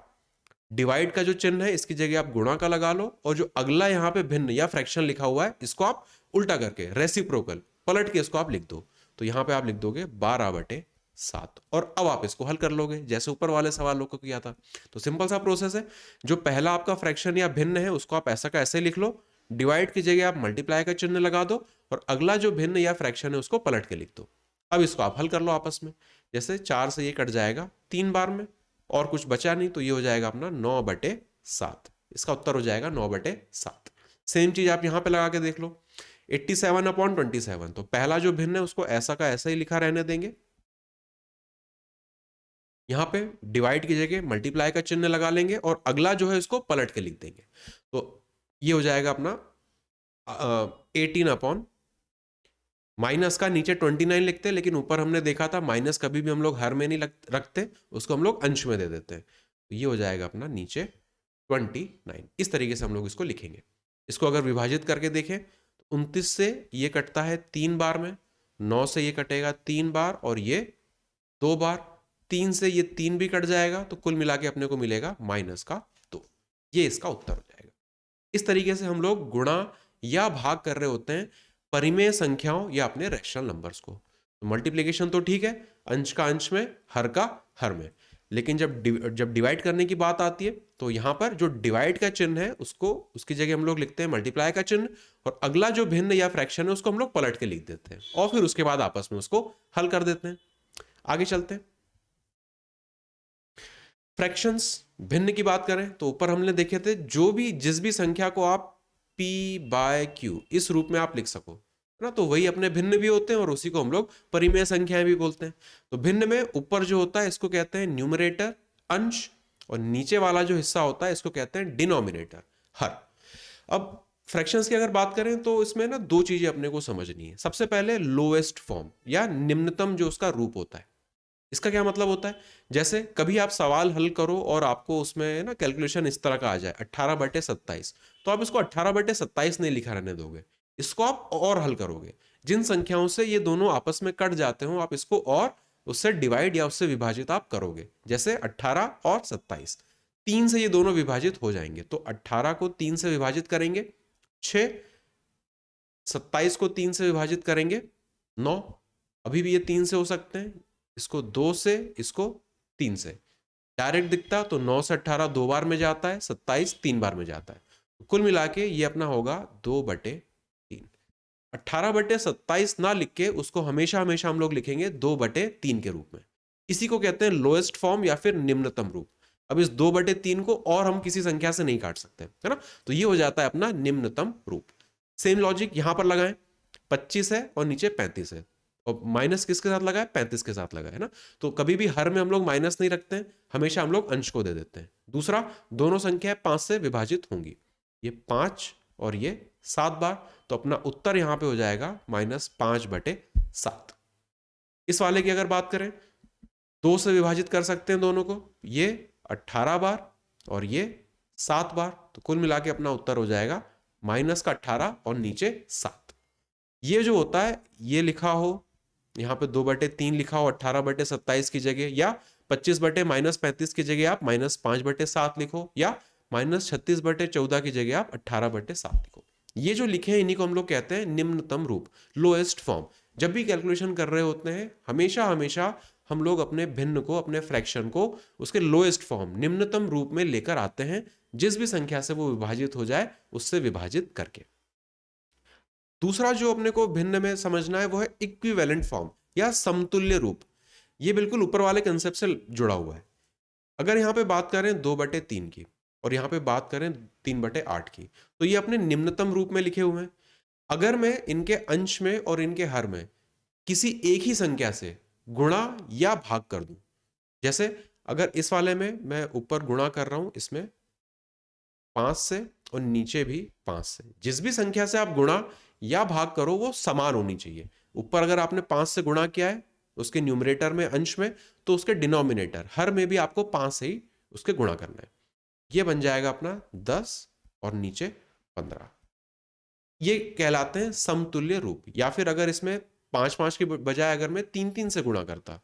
डिवाइड का जो चिन्ह है इसकी जगह आप गुणा का लगा लो, और जो अगला यहाँ पे भिन्न या फ्रैक्शन लिखा हुआ है इसको आप उल्टा करके रेसिप्रोकल पलट के इसको आप लिख दो। तो यहाँ पे आप लिख दोगे 12/7, और अब आप इसको हल कर लोगे जैसे ऊपर वाले सवालों को किया था। तो सिंपल सा प्रोसेस है, जो पहला आपका फ्रैक्शन या भिन्न है उसको आप ऐसा का ऐसे लिख लो, डिवाइड की जगह आप मल्टीप्लाई का चिन्ह लगा दो, और अगला जो भिन्न या फ्रैक्शन है उसको पलट के लिख दो। अब इसको आप हल कर लो आपस में, जैसे 4 से ये कट जाएगा 3 बार में और कुछ बचा नहीं, तो ये हो जाएगा अपना 9/7, इसका उत्तर हो जाएगा 9/7। सेम चीज आप यहां पे लगा के देख लो, 87/27, तो पहला जो भिन्न है उसको ऐसा का ऐसा ही लिखा रहने देंगे, यहां पे डिवाइड की जगह मल्टीप्लाई का चिन्ह लगा लेंगे, और अगला जो है इसको पलट के लिख देंगे। तो ये हो जाएगा अपना 18 अपॉन, माइनस का नीचे 29 लिखते हैं, लेकिन ऊपर हमने देखा था माइनस कभी भी हम लोग हर में नहीं रखते, उसको हम लोग अंश में दे देते हैं। तो ये हो जाएगा अपना नीचे 29। इस तरीके से हम लोग इसको लिखेंगे। इसको अगर विभाजित करके देखें तो 29 से ये कटता है 3 बार में, 9 से ये कटेगा 3 बार, और ये 2 बार, 3 से ये 3 भी कट जाएगा, तो कुल मिला के अपने को मिलेगा -2। ये इसका उत्तर हो जाएगा। इस तरीके से हम लोग गुणा या भाग कर रहे होते हैं परिमेय संख्याओं या अपने रैशनल नंबर्स को। तो मल्टीप्लिकेशन तो ठीक है, अंश का अंश में, हर का हर में, लेकिन जब डिवाइड करने की बात आती है तो यहां पर जो डिवाइड का चिन्ह है उसको उसकी जगह हम लोग लिखते हैं मल्टीप्लाई का चिन्ह, और अगला जो भिन्न या फ्रैक्शन है उसको हम लोग पलट के लिख देते हैं और फिर उसके बाद आपस में उसको हल कर देते हैं। आगे चलते हैं। फ्रैक्शंस, भिन्न की बात करें तो ऊपर हमने देखे थे जिस भी संख्या को आप p बाय q इस रूप में आप लिख सको, है ना, तो वही अपने भिन्न भी होते हैं और उसी को हम लोग परिमेय संख्याएं भी बोलते हैं। तो भिन्न में ऊपर जो होता है इसको कहते हैं न्यूमरेटर, अंश, और नीचे वाला जो हिस्सा होता है इसको कहते हैं डिनोमिनेटर, हर। अब फ्रैक्शंस की अगर बात करें तो इसमें ना दो चीजें अपने को समझनी है। सबसे पहले लोएस्ट फॉर्म या निम्नतम जो उसका रूप होता है, इसका क्या मतलब होता है, जैसे कभी आप सवाल हल करो और आपको उसमें ना कैलकुलेशन इस तरह का आ जाए 18/27, तो आप इसको 18/27 नहीं लिखा रहने दोगे, इसको आप और हल करोगे। जिन संख्याओं से ये दोनों आपस में कट जाते हो आप इसको और उससे डिवाइड या उससे विभाजित आप करोगे, जैसे 18 और 27, 3 से ये दोनों विभाजित हो जाएंगे, तो 18 को 3 से विभाजित करेंगे 6, 27 को 3 से विभाजित करेंगे 9, अभी भी ये 3 से हो सकते हैं, इसको 2 से, इसको 3 से, डायरेक्ट दिखता तो 9 से 18 दो बार में जाता है, 27 3 बार में जाता है, तो कुल मिला के ये अपना होगा 2/3। 18/27 ना लिख के उसको हमेशा हमेशा हम लोग लिखेंगे 2/3 के रूप में, इसी को कहते हैं लोएस्ट फॉर्म या फिर निम्नतम रूप। अब इस 2/3 को और हम किसी संख्या से नहीं काट सकते, है ना, तो ये हो जाता है अपना निम्नतम रूप। सेम लॉजिक यहां पर लगाएं, 25 है और नीचे 35 है, और माइनस किसके साथ लगा है, 35 के साथ लगा है ना, तो कभी भी हर में हम लोग माइनस नहीं रखते हैं, हमेशा हम लोग अंश को दे देते हैं। दूसरा, दोनों संख्याएं 5 से विभाजित होंगी, ये 5 और ये 7 बार, तो अपना उत्तर यहां पे हो जाएगा -5/7। इस वाले की अगर बात करें, 2 से विभाजित कर सकते हैं दोनों को, ये 18 बार और ये 7 बार, तो कुल मिला के अपना उत्तर हो जाएगा -18 और नीचे 7। ये जो होता है ये लिखा हो यहाँ पे 2/3 लिखा हो 18/27 की जगह, या 25/-35 की जगह आप -5/7 लिखो, या -36/14 की जगह आप 18/7 लिखो। ये जो लिखे हैं इन्हीं को हम लोग कहते हैं निम्नतम रूप, लोएस्ट फॉर्म। जब भी कैलकुलेशन कर रहे होते हैं हमेशा हमेशा हम लोग अपने भिन्न को, अपने फ्रैक्शन को उसके लोएस्ट फॉर्म, निम्नतम रूप में लेकर आते हैं, जिस भी संख्या से वो विभाजित हो जाए उससे विभाजित करके। दूसरा जो अपने को भिन्न में समझना है वो है इक्विवेलेंट फॉर्म या समतुल्य रूप। ये बिल्कुल ऊपर वाले कंसेप्ट से जुड़ा हुआ है। अगर यहाँ पे बात करें 2/3 की और यहाँ पे बात करें 3/8 की, तो ये अपने निम्नतम रूप में लिखे हुए हैं। अगर मैं इनके अंश में और इनके हर में किसी एक ही संख्या से गुणा या भाग कर दूं, जैसे अगर इस वाले में मैं ऊपर गुणा कर रहा हूं इसमें 5 से और नीचे भी 5 से, जिस भी संख्या से आप गुणा या भाग करो वो समान होनी चाहिए। ऊपर अगर आपने 5 से गुणा किया है उसके न्यूमरेटर में, अंश में, तो उसके डिनोमिनेटर हर में भी आपको 5 से ही उसके गुणा करना है। ये बन जाएगा अपना 10 और नीचे 15। ये कहलाते हैं समतुल्य रूप। या फिर अगर इसमें 5-5 के बजाय अगर मैं 3-3 से गुणा करता,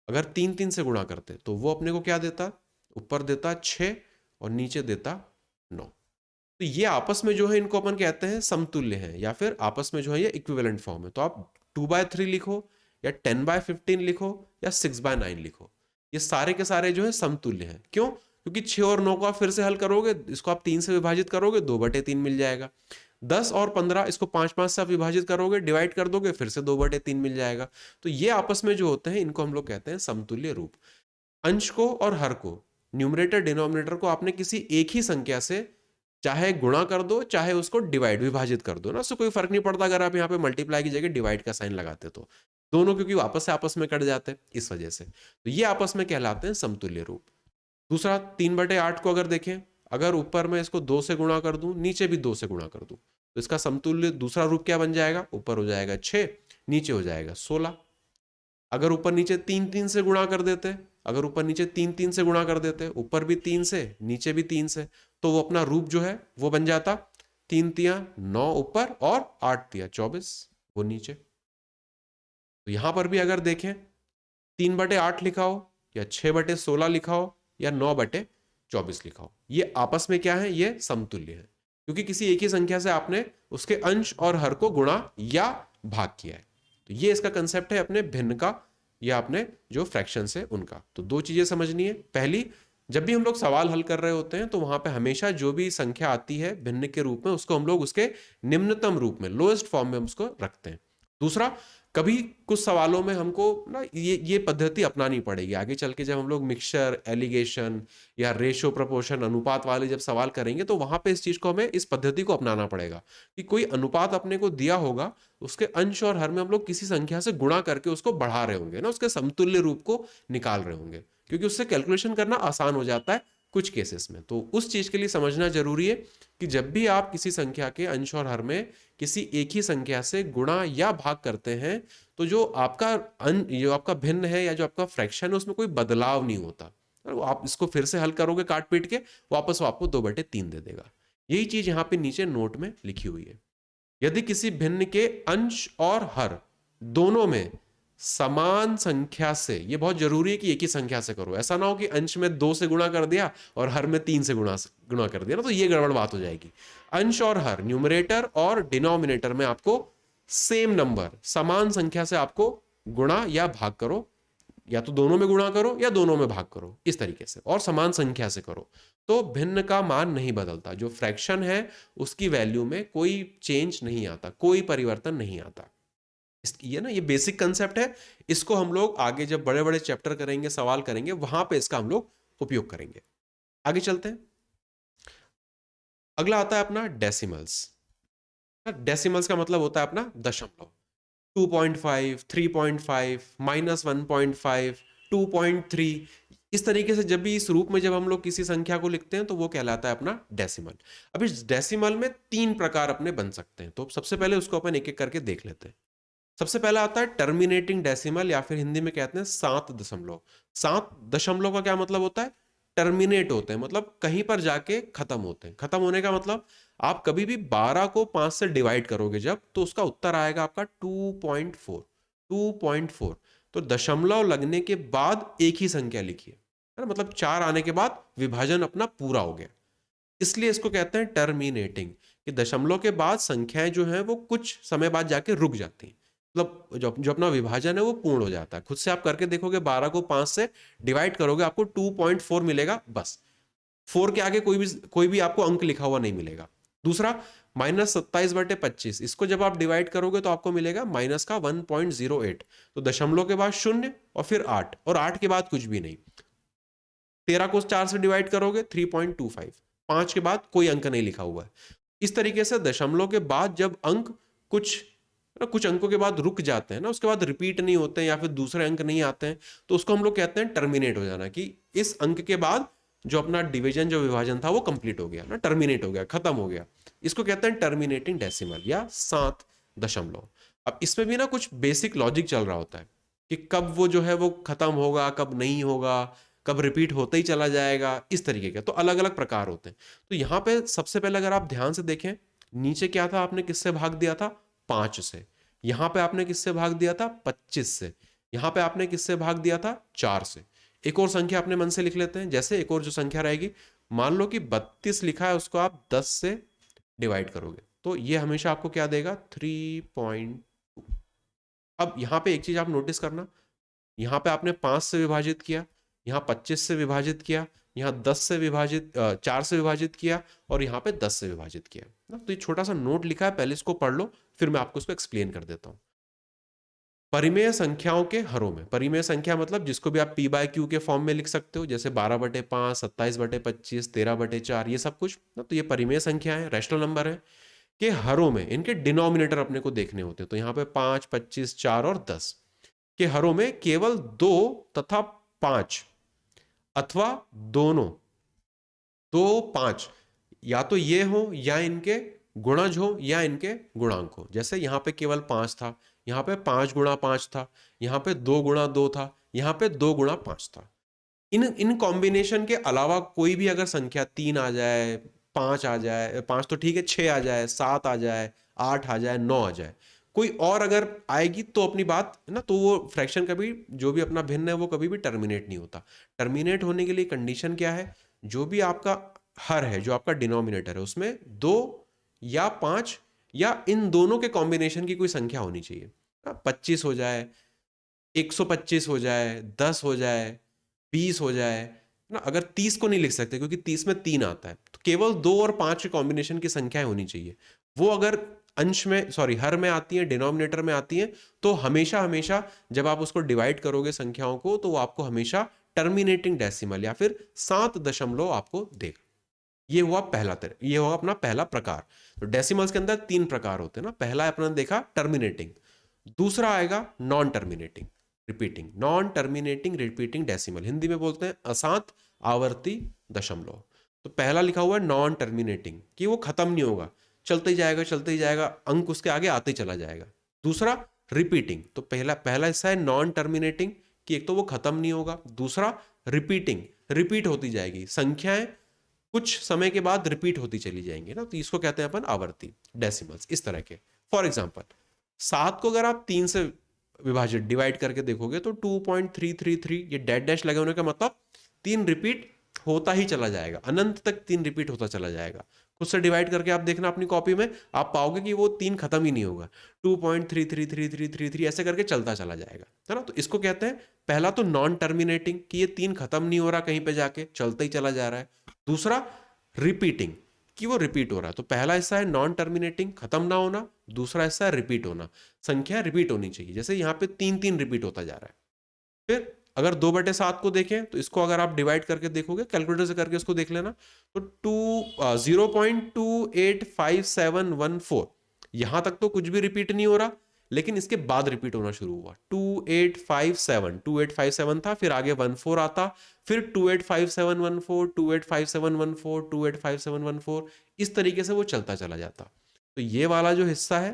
अगर 3-3 से गुणा करते तो वो अपने को क्या देता, ऊपर देता 6 और नीचे देता 9। तो ये आपस में जो है इनको अपन कहते हैं समतुल्य हैं, या फिर आपस में जो है ये इक्विवेलेंट फॉर्म है। तो आप 2/3 लिखो या 10/15 लिखो या 6/9 लिखो, ये सारे के सारे जो है समतुल्य हैं। क्यों? क्योंकि 6 और 9 को आप फिर से हल करोगे, इसको आप 3 से विभाजित करोगे 2/3 मिल जाएगा। 10 और 15 इसको 5-5 से आप विभाजित करोगे, डिवाइड कर दोगे, फिर से 2/3 मिल जाएगा। तो ये आपस में जो होते हैं इनको हम लोग कहते हैं समतुल्य रूप। अंश को और हर को, न्यूमरेटर डिनोमिनेटर को आपने किसी एक ही संख्या से चाहे गुणा कर दो चाहे उसको डिवाइड, विभाजित कर दो ना, उससे कोई फर्क नहीं पड़ता अगर आप यहाँ पे मल्टीप्लाई की जगह डिवाइड का साइन लगाते तो, दोनों क्योंकि वापस से आपस में कट जाते हैं इस वजह से। तो ये आपस में कहलाते हैं समतुल्य रूप। दूसरा 3/8 को अगर देखें, अगर ऊपर मैं इसको 2 से गुणा कर दूं, नीचे भी 2 से गुणा कर दूं, तो इसका समतुल्य दूसरा रूप क्या बन जाएगा, ऊपर हो जाएगा 6, नीचे हो जाएगा 16। अगर ऊपर नीचे 3-3 से गुणा कर देते, अगर ऊपर नीचे 3-3 से गुणा कर देते, ऊपर भी 3 से नीचे भी 3 से, तो वो अपना रूप जो है वो बन जाता 3×3 = 9 ऊपर और 8×3 = 24 वो नीचे। तो यहां पर भी अगर देखें 3/8 लिखा हो या 6/16 लिखा हो या 9/24 लिखा हो, ये आपस में क्या है, ये समतुल्य है, क्योंकि किसी एक ही संख्या से आपने उसके अंश और हर को गुणा या भाग किया है। तो ये इसका कंसेप्ट है अपने भिन्न का या अपने जो फ्रैक्शंस है उनका। तो दो चीजें समझनी है। पहली, जब भी हम लोग सवाल हल कर रहे होते हैं तो वहां पे हमेशा जो भी संख्या आती है भिन्न के रूप में, उसको हम लोग उसके निम्नतम रूप में, लोएस्ट फॉर्म में हम उसको रखते हैं। दूसरा, कभी कुछ सवालों में हमको ना ये पद्धति अपनानी पड़ेगी आगे चल के, जब हम लोग मिक्सचर, एलिगेशन या रेशो, प्रपोर्शन, अनुपात वाले जब सवाल करेंगे तो वहां पे इस चीज को, हमें इस पद्धति को अपनाना पड़ेगा कि कोई अनुपात अपने को दिया होगा, उसके अंश और हर में हम लोग किसी संख्या से गुणा करके उसको बढ़ा रहे होंगे ना, उसके समतुल्य रूप को निकाल रहे होंगे, क्योंकि उससे कैलकुलेशन करना आसान हो जाता है कुछ केसेस में। तो उस चीज के लिए समझना जरूरी है कि जब भी आप किसी संख्या के अंश और हर में किसी एक ही संख्या से गुणा या भाग करते हैं, तो जो आपका भिन्न है या जो आपका फ्रैक्शन है, उसमें कोई बदलाव नहीं होता। आप इसको फिर से हल करोगे काट पीट के, वापस वो आपको 2/3 दे देगा। यही चीज यहाँ पे नीचे नोट में लिखी हुई है। यदि किसी भिन्न के अंश और हर दोनों में समान संख्या से, ये बहुत जरूरी है कि एक ही संख्या से करो, ऐसा ना हो कि अंश में 2 से गुणा कर दिया और हर में 3 से गुणा कर दिया ना, तो ये गड़बड़ बात हो जाएगी। अंश और हर, न्यूमरेटर और डिनोमिनेटर में आपको सेम नंबर, समान संख्या से आपको गुणा या भाग करो, या तो दोनों में गुणा करो या दोनों में भाग करो, इस तरीके से, और समान संख्या से करो, तो भिन्न का मान नहीं बदलता। जो फ्रैक्शन है उसकी वैल्यू में कोई चेंज नहीं आता, कोई परिवर्तन नहीं आता। ये ना, ये बेसिक कंसेप्ट है। इसको हम लोग आगे जब बड़े बड़े चैप्टर करेंगे, सवाल करेंगे, वहां पे इसका हम लोग उपयोग करेंगे। आगे चलते हैं। अगला आता है अपना डेसिमल्स। डेसिमल्स का मतलब होता है अपना दशमलव। 2.5, 3.5, -1.5, 2.3, इस तरीके से जब भी इस रूप में जब हम लोग किसी संख्या को लिखते हैं तो वो कहलाता है अपना डेसिमल। अब इस डेसिमल में 3 प्रकार अपने बन सकते हैं, तो सबसे पहले उसको अपन एक एक करके देख लेते हैं। सबसे पहला आता है टर्मिनेटिंग डेसिमल, या फिर हिंदी में कहते हैं 7 दशमलव। 7 दशमलव का क्या मतलब होता है? टर्मिनेट होते हैं, मतलब कहीं पर जाके खत्म होते हैं। खत्म होने का मतलब, आप कभी भी 12 को 5 से डिवाइड करोगे जब, तो उसका उत्तर आएगा आपका 2.4। 2.4, तो दशमलव लगने के बाद एक ही संख्या लिखिए, है ना, मतलब 4 आने के बाद विभाजन अपना पूरा हो गया, इसलिए इसको कहते हैं टर्मिनेटिंग, कि दशमलव के बाद संख्याएं जो हैं वो कुछ समय बाद जाके रुक जाती हैं, मतलब जो जो अपना विभाजन है वो पूर्ण हो जाता है। खुद से आप करके देखोगे, 12 को 5 से डिवाइड करोगे, आपको 2.4 मिलेगा, बस। 4 के आगे कोई भी आपको अंक लिखा हुआ नहीं मिलेगा। दूसरा, -27/25, इसको जब आप डिवाइड करोगे तो आपको मिलेगा माइनस का 1.08, तो दशमलव के बाद 0 और फिर 8, और 8 के बाद कुछ भी नहीं। 13 को 4 से डिवाइड करोगे 3.25, 5 के बाद कोई अंक नहीं लिखा हुआ है। इस तरीके से दशमलव के बाद जब अंक कुछ अंकों के बाद रुक जाते हैं ना, उसके बाद रिपीट नहीं होते हैं या फिर दूसरे अंक नहीं आते हैं, तो उसको हम लोग कहते हैं टर्मिनेट हो जाना, कि इस अंक के बाद जो अपना डिवीजन, जो विभाजन था वो कंप्लीट हो गया ना, टर्मिनेट हो गया, खत्म हो गया। इसको कहते हैं टर्मिनेटिंग डेसिमल या 7 दशमलव। अब इसमें भी ना कुछ बेसिक लॉजिक चल रहा होता है कि कब वो जो है वो खत्म होगा, कब नहीं होगा, कब रिपीट होते ही चला जाएगा, इस तरीके के तो अलग अलग प्रकार होते हैं। तो यहाँ पे सबसे पहले अगर आप ध्यान से देखें, नीचे क्या था, आपने किससे भाग दिया था? 5 से। यहां पे आपने किससे भाग दिया था? 25 से। यहां पे आपने किससे भाग दिया था? 4 से। एक और संख्या अपने मन से लिख लेते हैं, जैसे एक और जो संख्या रहेगी, मान लो कि 32 लिखा है, उसको आप 10 से डिवाइड करोगे तो ये हमेशा आपको क्या देगा? 3.2। अब यहां पे एक चीज आप नोटिस करना, यहां पे आपने 5 से विभाजित किया, यहाँ 25 से विभाजित किया, यहाँ 10 से विभाजित 4 से विभाजित किया, और यहाँ पे 10 से विभाजित किया ना। तो ये छोटा सा नोट लिखा है, पहले इसको पढ़ लो, फिर मैं आपको इसको एक्सप्लेन कर देता हूँ। परिमेय संख्याओं के हरों में, परिमेय संख्या मतलब जिसको भी आप p/q के फॉर्म में लिख सकते हो, जैसे 12/5, 27/25, 13/4, ये सब कुछ ना, तो ये परिमेय संख्या है, रैशनल नंबर है, के हरों में इनके डिनोमिनेटर अपने को देखने होते हैं। तो यहाँ पे 5, 25, 4 और 10 के हरों में केवल 2 तथा 5, अथवा दोनों 2, 5, या तो ये हो या इनके गुणज हो या इनके गुणांक हो। जैसे यहाँ पे केवल 5 था, यहाँ पे 5 गुणा 5 था, यहाँ पे 2 गुणा 2 था, यहाँ पे 2 गुणा 5 था। इन कॉम्बिनेशन के अलावा कोई भी अगर संख्या 3 आ जाए, 5 आ जाए, 5 तो ठीक है, 6 आ जाए, 7 आ जाए, 8 आ जाए, 9 आ जाए, कोई और अगर आएगी तो अपनी बात है ना, तो वो फ्रैक्शन कभी, जो भी अपना भिन्न है वो कभी भी टर्मिनेट नहीं होता। टर्मिनेट होने के लिए कंडीशन क्या है? जो भी आपका हर है, जो आपका डिनोमिनेटर है, उसमें 2 या 5 या इन दोनों के कॉम्बिनेशन की कोई संख्या होनी चाहिए। 25 हो जाए, 125 हो जाए, 10 हो जाए, 20 हो जाए ना। अगर 30 को नहीं लिख सकते क्योंकि 30 में 3 आता है, तो केवल 2 और 5 के कॉम्बिनेशन की संख्याएं होनी चाहिए। वो अगर अंश में, सॉरी, हर में आती है, डिनोमिनेटर में आती है, तो हमेशा हमेशा जब आप उसको डिवाइड करोगे संख्याओं को, तो वो आपको हमेशा टर्मिनेटिंग डेसिमल या फिर 7 दशमलव आपको देगा। ये हुआ ये हुआ अपना पहला प्रकार। तो डेसिमल्स के अंदर 3 प्रकार होते हैं ना। पहला अपने देखा टर्मिनेटिंग, दूसरा आएगा non terminating repeating. Non terminating repeating decimal Hindi में बोलते हैं असांत आवर्ती दशमलव। तो पहला लिखा हुआ है नॉन टर्मिनेटिंग, कि वो खत्म नहीं होगा, चलते ही जाएगा, चलते ही जाएगा, अंक उसके आगे आते चला जाएगा। दूसरा रिपीटिंग, तो पहला पहला हिस्सा है नॉन टर्मिनेटिंग, कि एक तो वो खत्म नहीं होगा, दूसरा रिपीटिंग, रिपीट होती जाएगी, संख्याएं कुछ समय के बाद रिपीट होती चली जाएंगी ना, तो इसको कहते हैं अपन आवर्ती डेसिमल्स, इस तरह के। फॉर एग्जांपल 7 को अगर आप 3 से विभाजित डिवाइड करके देखोगे तो 2.333, ये डैश डैश लगे होने का मतलब 3 रिपीट होता ही चला जाएगा, अनंत तक 3 रिपीट होता चला जाएगा। खुद से डिवाइड करके आप देखना अपनी कॉपी में, आप पाओगे कि वो 3 खत्म ही नहीं होगा, 2.33333 ऐसे करके चलता चला जाएगा, है ना। तो इसको कहते हैं पहला तो नॉन टर्मिनेटिंग, कि ये 3 खत्म नहीं हो रहा कहीं पे जाके, चलते ही चला जा रहा है। दूसरा रिपीटिंग, कि वो रिपीट हो रहा है। तो पहला हिस्सा है नॉन टर्मिनेटिंग, खत्म ना होना, दूसरा हिस्सा है रिपीट होना, संख्या रिपीट होनी चाहिए, जैसे यहाँ पे 3 3 रिपीट होता जा रहा है। फिर अगर 2/7 को देखें तो इसको अगर आप डिवाइड करके देखोगे, कैलकुलेटर से करके इसको देख लेना, तो 0.285714, यहां तक तो कुछ भी रिपीट नहीं हो रहा, लेकिन इसके बाद रिपीट होना शुरू हुआ। 2857 था, फिर आगे 14 आता, फिर 285714, 285714, 285714, इस तरीके से वो चलता चला जाता। तो ये वाला जो हिस्सा है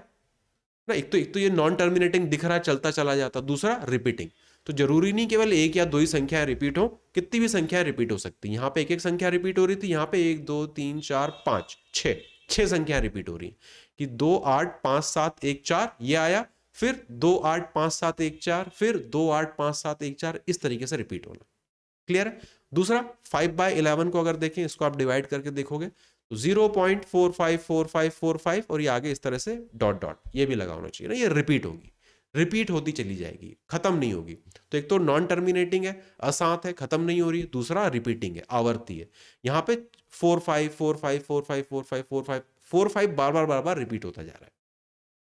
ना, एक तो ये नॉन टर्मिनेटिंग दिख रहा है, चलता चला जाता, दूसरा रिपीटिंग। तो जरूरी नहीं केवल एक या दो ही संख्याएं रिपीट हो, कितनी भी संख्याएं रिपीट हो सकती। यहाँ पे एक एक संख्या रिपीट हो रही थी, यहाँ पे 1 2 3 4 5 6, 6 संख्या रिपीट हो रही है, कि 2 8 5 7 1 4 ये आया, फिर 2 8 5 7 1 4, फिर 2 8 5 7 1 4, इस तरीके से रिपीट होना। क्लियर है। दूसरा 5/11 को अगर देखें, इसको आप डिवाइड करके देखोगे तो 0.454545, और ये आगे इस तरह से डॉट डॉट ये भी लगा होना चाहिए ना, ये रिपीट होगी, रिपीट होती चली जाएगी, खत्म नहीं होगी। तो एक तो नॉन टर्मिनेटिंग है, असांत है, खत्म नहीं हो रही, दूसरा रिपीटिंग है, आवर्ती है। यहाँ पे 4 5 बार बार बार बार रिपीट होता जा रहा है।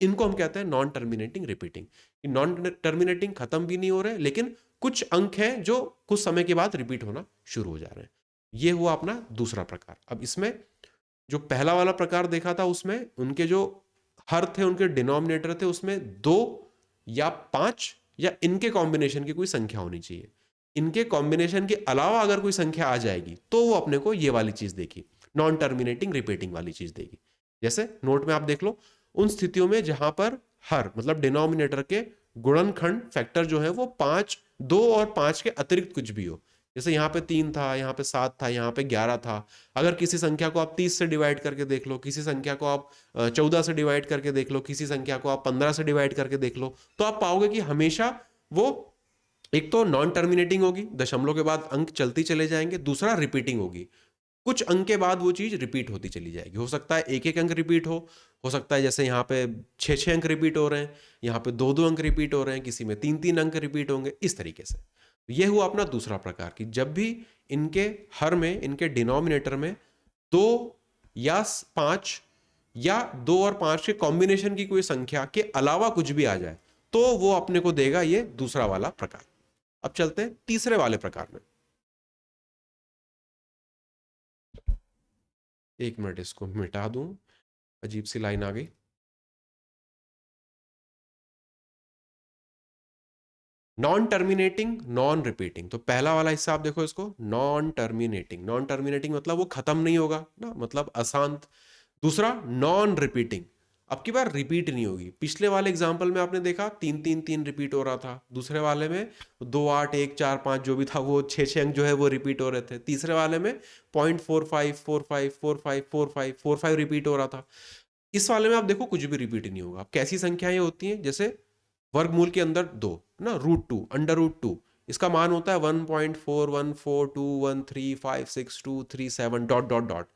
इनको हम कहते हैं non terminating repeating. Non terminating खत्म भी नहीं हो रहे, लेकिन कुछ अंक हैं जो कुछ समय के बाद रिपीट होना शुरू हो जा रहे हैं। ये हुआ अपना दूसरा प्रकार। अब इसमें जो पहला वाला प्रकार देखा था, उसमें उनके जो हर थे, उनके डिनोमिनेटर थे, उसमें 2 या 5 या इनके कॉम्बिनेशन की कोई संख्या होनी चाहिए। इनके कॉम्बिनेशन के अलावा अगर कोई संख्या आ जाएगी तो वो अपने को ये वाली चीज देगी, नॉन टर्मिनेटिंग रिपीटिंग वाली चीज देगी। जैसे नोट में आप देख लो, उन स्थितियों में जहां पर हर मतलब डिनोमिनेटर के गुणनखंड फैक्टर जो है वो 5, 2 और 5 के अतिरिक्त कुछ भी हो, जैसे यहाँ पे 3 था, यहाँ पे 7 था, यहाँ पे 11 था। अगर किसी संख्या को आप 30 से डिवाइड करके देख लो, किसी संख्या को आप 14 से डिवाइड करके देख लो, किसी संख्या को आप 15 से डिवाइड करके देख लो, तो आप पाओगे कि हमेशा वो एक तो नॉन टर्मिनेटिंग होगी, दशमलव के बाद अंक चलती चले जाएंगे, दूसरा रिपीटिंग होगी, कुछ अंक के बाद वो चीज रिपीट होती चली जाएगी। हो सकता है एक एक अंक रिपीट हो सकता है जैसे यहाँ पे 6 6 अंक रिपीट हो रहे हैं, यहाँ पे 2 2 अंक रिपीट हो रहे हैं, किसी में 3 3 अंक रिपीट होंगे, इस तरीके से। ये हुआ अपना दूसरा प्रकार, कि जब भी इनके हर में, इनके डिनोमिनेटर में 2 या 5 या 2 और 5 के कॉम्बिनेशन की कोई संख्या के अलावा कुछ भी आ जाए, तो वो अपने को देगा ये दूसरा वाला प्रकार। अब चलते हैं तीसरे वाले प्रकार में। एक मिनट, इसको मिटा दूं, अजीब सी लाइन आ गई। नॉन टर्मिनेटिंग नॉन रिपीटिंग, तो पहला वाला हिस्सा आप देखो इसको, नॉन टर्मिनेटिंग। नॉन टर्मिनेटिंग मतलब वो खत्म नहीं होगा ना, मतलब अशांत। दूसरा नॉन रिपीटिंग, अब की बार रिपीट नहीं होगी। पिछले वाले एग्जांपल में आपने देखा 3 3 3 रिपीट हो रहा था, दूसरे वाले में 2 8 1 4 5 जो भी था वो 6 6 अंक जो है वो रिपीट हो रहे थे, तीसरे वाले में 0.45454545 रिपीट हो रहा था। इस वाले में आप देखो कुछ भी रिपीट नहीं होगा। अब कैसी संख्याएं होती हैं, जैसे वर्गमूल के अंदर 2 ना, √2, √2, इसका मान होता है 1.4142135623 डॉट डॉट डॉट।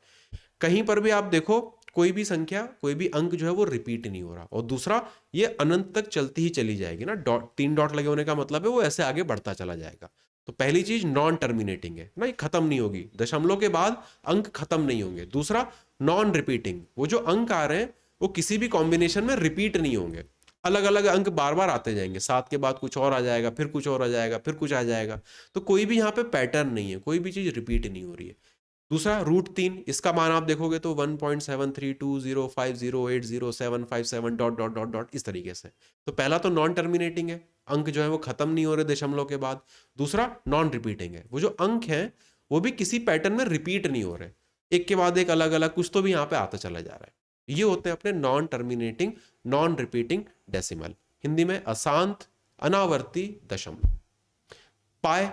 कहीं पर भी आप देखो कोई भी संख्या, कोई भी अंक जो है वो रिपीट नहीं हो रहा, और दूसरा ये अनंत तक चलती ही चली जाएगी ना, डॉट 3 डॉट लगे होने का मतलब है वो ऐसे आगे बढ़ता चला जाएगा। तो पहली चीज नॉन टर्मिनेटिंग है ना, ये खत्म नहीं होगी, दशमलव के बाद अंक खत्म नहीं होंगे। दूसरा नॉन रिपीटिंग, वो जो अंक आ रहे हैं वो किसी भी कॉम्बिनेशन में रिपीट नहीं होंगे, अलग अलग अंक बार बार आते जाएंगे, 7 के बाद कुछ और आ जाएगा, फिर कुछ और आ जाएगा, फिर कुछ आ जाएगा। तो कोई भी यहाँ पे पैटर्न नहीं है, कोई भी चीज रिपीट नहीं हो रही है। दूसरा √3, इसका मान आप देखोगे तो 1.732050807757 डॉट डॉट डॉट डॉट इस तरीके से। तो पहला तो नॉन टर्मिनेटिंग है, अंक जो है वो खत्म नहीं हो रहे दशमलव के बाद। दूसरा नॉन रिपीटिंग है, वो जो अंक हैं वो भी किसी पैटर्न में रिपीट नहीं हो रहे, एक के बाद एक अलग अलग कुछ तो भी यहाँ पे आता चला जा रहा है। ये होते हैं अपने non terminating, non repeating decimal, Hindi में अशांत अनावर्ती दशमलव। पाए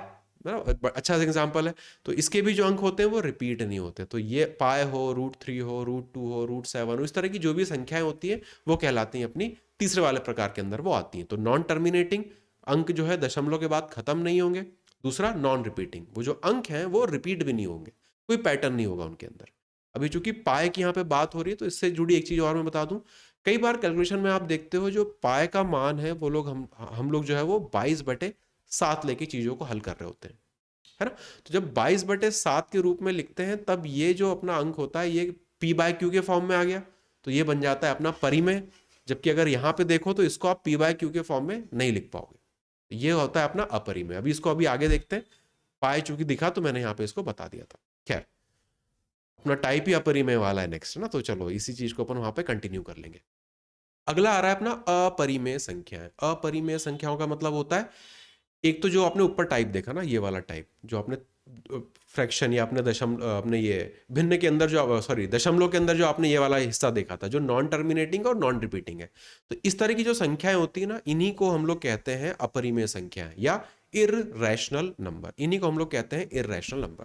अच्छा एग्जांपल है। तो इसके भी जो अंक होते हैं वो रिपीट नहीं होते, तो ये पाए हो, √3 हो, √2 हो, √7 हो, इस तरह की जो भी संख्याएं होती हैं वो कहलाती हैं अपनी तीसरे वाले प्रकार के अंदर वो आती हैं। तो नॉन टर्मिनेटिंग, अंक जो है दशमलव के बाद खत्म नहीं होंगे। दूसरा नॉन रिपीटिंग, वो जो अंक हैं वो रिपीट भी नहीं होंगे, कोई पैटर्न नहीं होगा उनके अंदर। अभी चूंकि पाए की यहाँ पे बात हो रही है तो इससे जुड़ी एक चीज और मैं बता दूं, कई बार कैलकुलेशन में आप देखते हो जो पाए का मान है वो लोग हम लोग जो है वो 22/7 लेके चीजों को हल कर रहे होते हैं, है ना। तो जब 22/7 के रूप में लिखते हैं तब ये जो अपना अंक होता है ये p/q के फॉर्म में आ गया, तो ये बन जाता है अपना परिमेय। जबकि अगर यहाँ पे देखो तो इसको आप p/q के फॉर्म में नहीं लिख पाओगे, तो ये होता है अपना अपरिमेय। अभी इसको अभी आगे देखते हैं, पाए चूंकि दिखा तो मैंने यहाँ पे इसको बता दिया था। खैर, अपना टाइप ही अपरिमेय वाला है नेक्स्ट ना, तो चलो इसी चीज को अपन वहां पे कंटिन्यू कर लेंगे। अगला आ रहा है अपना अपरिमेय संख्याएं। अपरिमेय संख्याओं का मतलब होता है, एक तो जो आपने ऊपर टाइप देखा ना, ये वाला टाइप जो आपने फ्रैक्शन या अपने अपने ये भिन्न के अंदर जो सॉरी दशमलव के अंदर जो आपने ये वाला हिस्सा देखा था जो नॉन टर्मिनेटिंग और नॉन रिपीटिंग है। तो इस तरह की जो संख्याएं होती है ना, इन्हीं को हम लोग कहते हैं अपरिमेय संख्याएं या इररेशनल नंबर, इन्हीं को हम लोग कहते हैं इररेशनल नंबर।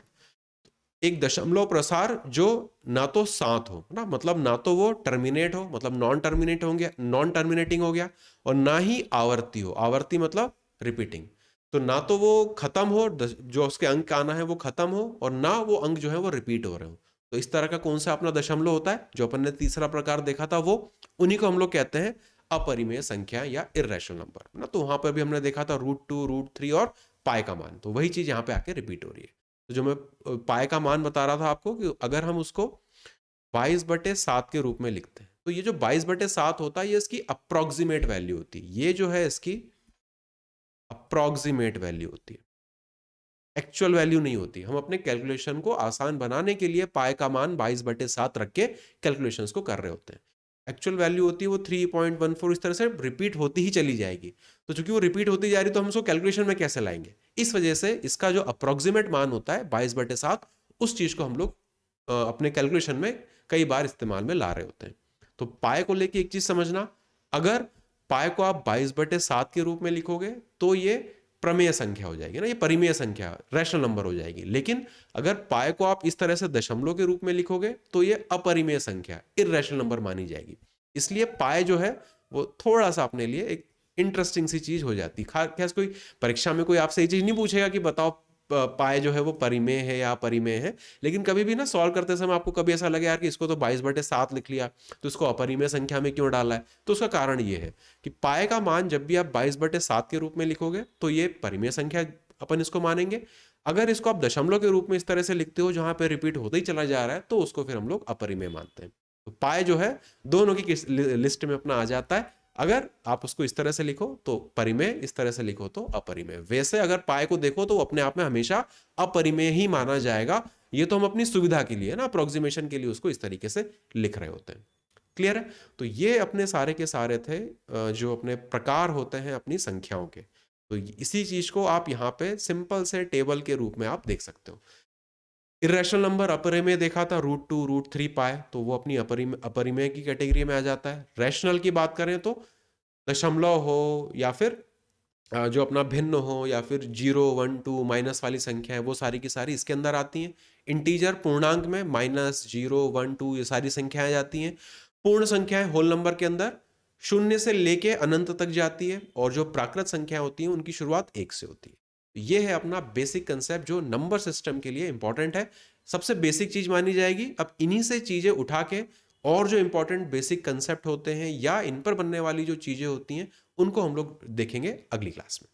एक दशमलव प्रसार जो ना तो सात हो ना, मतलब ना तो वो टर्मिनेट हो, मतलब नॉन टर्मिनेट हो गया, नॉन टर्मिनेटिंग हो गया, और ना ही आवर्ती हो, आवर्ती मतलब रिपीटिंग। तो ना तो वो खत्म हो, जो उसके अंक आना है वो खत्म हो, और ना वो अंक जो है वो रिपीट हो रहे हो। तो इस तरह का कौन सा अपना दशमलव होता है जो अपन ने तीसरा प्रकार देखा था, वो उन्हीं को हम लोग कहते हैं अपरिमेय संख्या या इररेशनल नंबर ना। तो वहां पर भी हमने देखा था √2, √3 और पाई का मान, तो वही चीज यहाँ पे आके रिपीट हो रही है। तो जो मैं पाई का मान बता रहा था आपको कि अगर हम उसको 22/7 के रूप में लिखते हैं तो ये जो 22/7 होता है ये इसकी अप्रोक्सीमेट वैल्यू होती है, ये जो है इसकी अप्रोक्सीमेट वैल्यू होती है, एक्चुअल वैल्यू नहीं होती। हम अपने कैलकुलेशन को आसान बनाने के लिए पाई का मान 22/7 रख के कैलकुलेशंस को कर रहे होते हैं। एक्चुअल वैल्यू होती है वो 3.14, इस तरह से रिपीट होती ही चली जाएगी। तो चूंकि वो रिपीट होती जा रही तो हम उसको कैलकुलेशन में कैसे लाएंगे, इस वजह से इसका जो अप्रोक्सीमेट मान होता है 22/7, उस चीज को हम लोग अपने कैलकुलेशन में कई बार इस्तेमाल में ला रहे होते हैं। तो पाए को लेके एक चीज समझना, अगर पाए को आप 22/7 के रूप में लिखोगे तो ये प्रमेय संख्या हो जाएगी ना, ये परिमेय संख्या रैशनल नंबर हो जाएगी। लेकिन अगर पाए को आप इस तरह से दशमलव के रूप में लिखोगे तो ये अपरिमेय संख्या इररेशनल नंबर मानी जाएगी। इसलिए पाए जो है वो थोड़ा सा अपने लिए एक इंटरेस्टिंग सी चीज हो जाती है। खास कोई परीक्षा में कोई आपसे ये चीज नहीं पूछेगा कि बताओ पाए जो है वो परिमेय है या अपरिमेय है, लेकिन कभी भी ना सॉल्व करते समय आपको कभी ऐसा लगे यार कि इसको तो 22/7 लिख लिया तो इसको अपरिमेय संख्या में क्यों डाला है, तो उसका कारण ये है कि पाए का मान जब भी आप 22/7 के रूप में लिखोगे तो ये परिमेय संख्या अपन इसको मानेंगे। अगर इसको आप दशमलव के रूप में इस तरह से लिखते हो जहां पे रिपीट होता ही चला जा रहा है तो उसको फिर हम लोग अपरिमेय मानते हैं। तो पाए जो है दोनों की लिस्ट में अपना आ जाता है, अगर आप उसको इस तरह से लिखो तो परिमेय, इस तरह से लिखो तो अपरिमेय। वैसे अगर पाए को देखो तो अपने आप में हमेशा अपरिमेय ही माना जाएगा, ये तो हम अपनी सुविधा के लिए ना, अप्रोक्सीमेशन के लिए उसको इस तरीके से लिख रहे होते हैं। क्लियर है। तो ये अपने सारे के सारे थे जो अपने प्रकार होते हैं अपनी संख्याओं के। तो इसी चीज को आप यहाँ पे सिंपल से टेबल के रूप में आप देख सकते हो। इरेशनल नंबर अपरिमेय देखा था √2, √3 पाए, तो वो अपनी अपरिमेय की कैटेगरी में आ जाता है। रैशनल की बात करें तो दशमलव हो या फिर जो अपना भिन्न हो या फिर 0, 1, 2 माइनस वाली संख्या है वो सारी की सारी इसके अंदर आती हैं। इंटीजर पूर्णांक में -0, 1, 2 ये सारी संख्याएं जाती हैं। पूर्ण संख्याएं होल नंबर के अंदर शून्य से लेके अनंत तक जाती है, और जो प्राकृत संख्या होती है उनकी शुरुआत 1 से होती है। ये है अपना बेसिक कंसेप्ट जो नंबर सिस्टम के लिए इंपॉर्टेंट है, सबसे बेसिक चीज मानी जाएगी। अब इन्हीं से चीजें उठा के और जो इंपॉर्टेंट बेसिक कंसेप्ट होते हैं या इन पर बनने वाली जो चीजें होती हैं उनको हम लोग देखेंगे अगली क्लास में।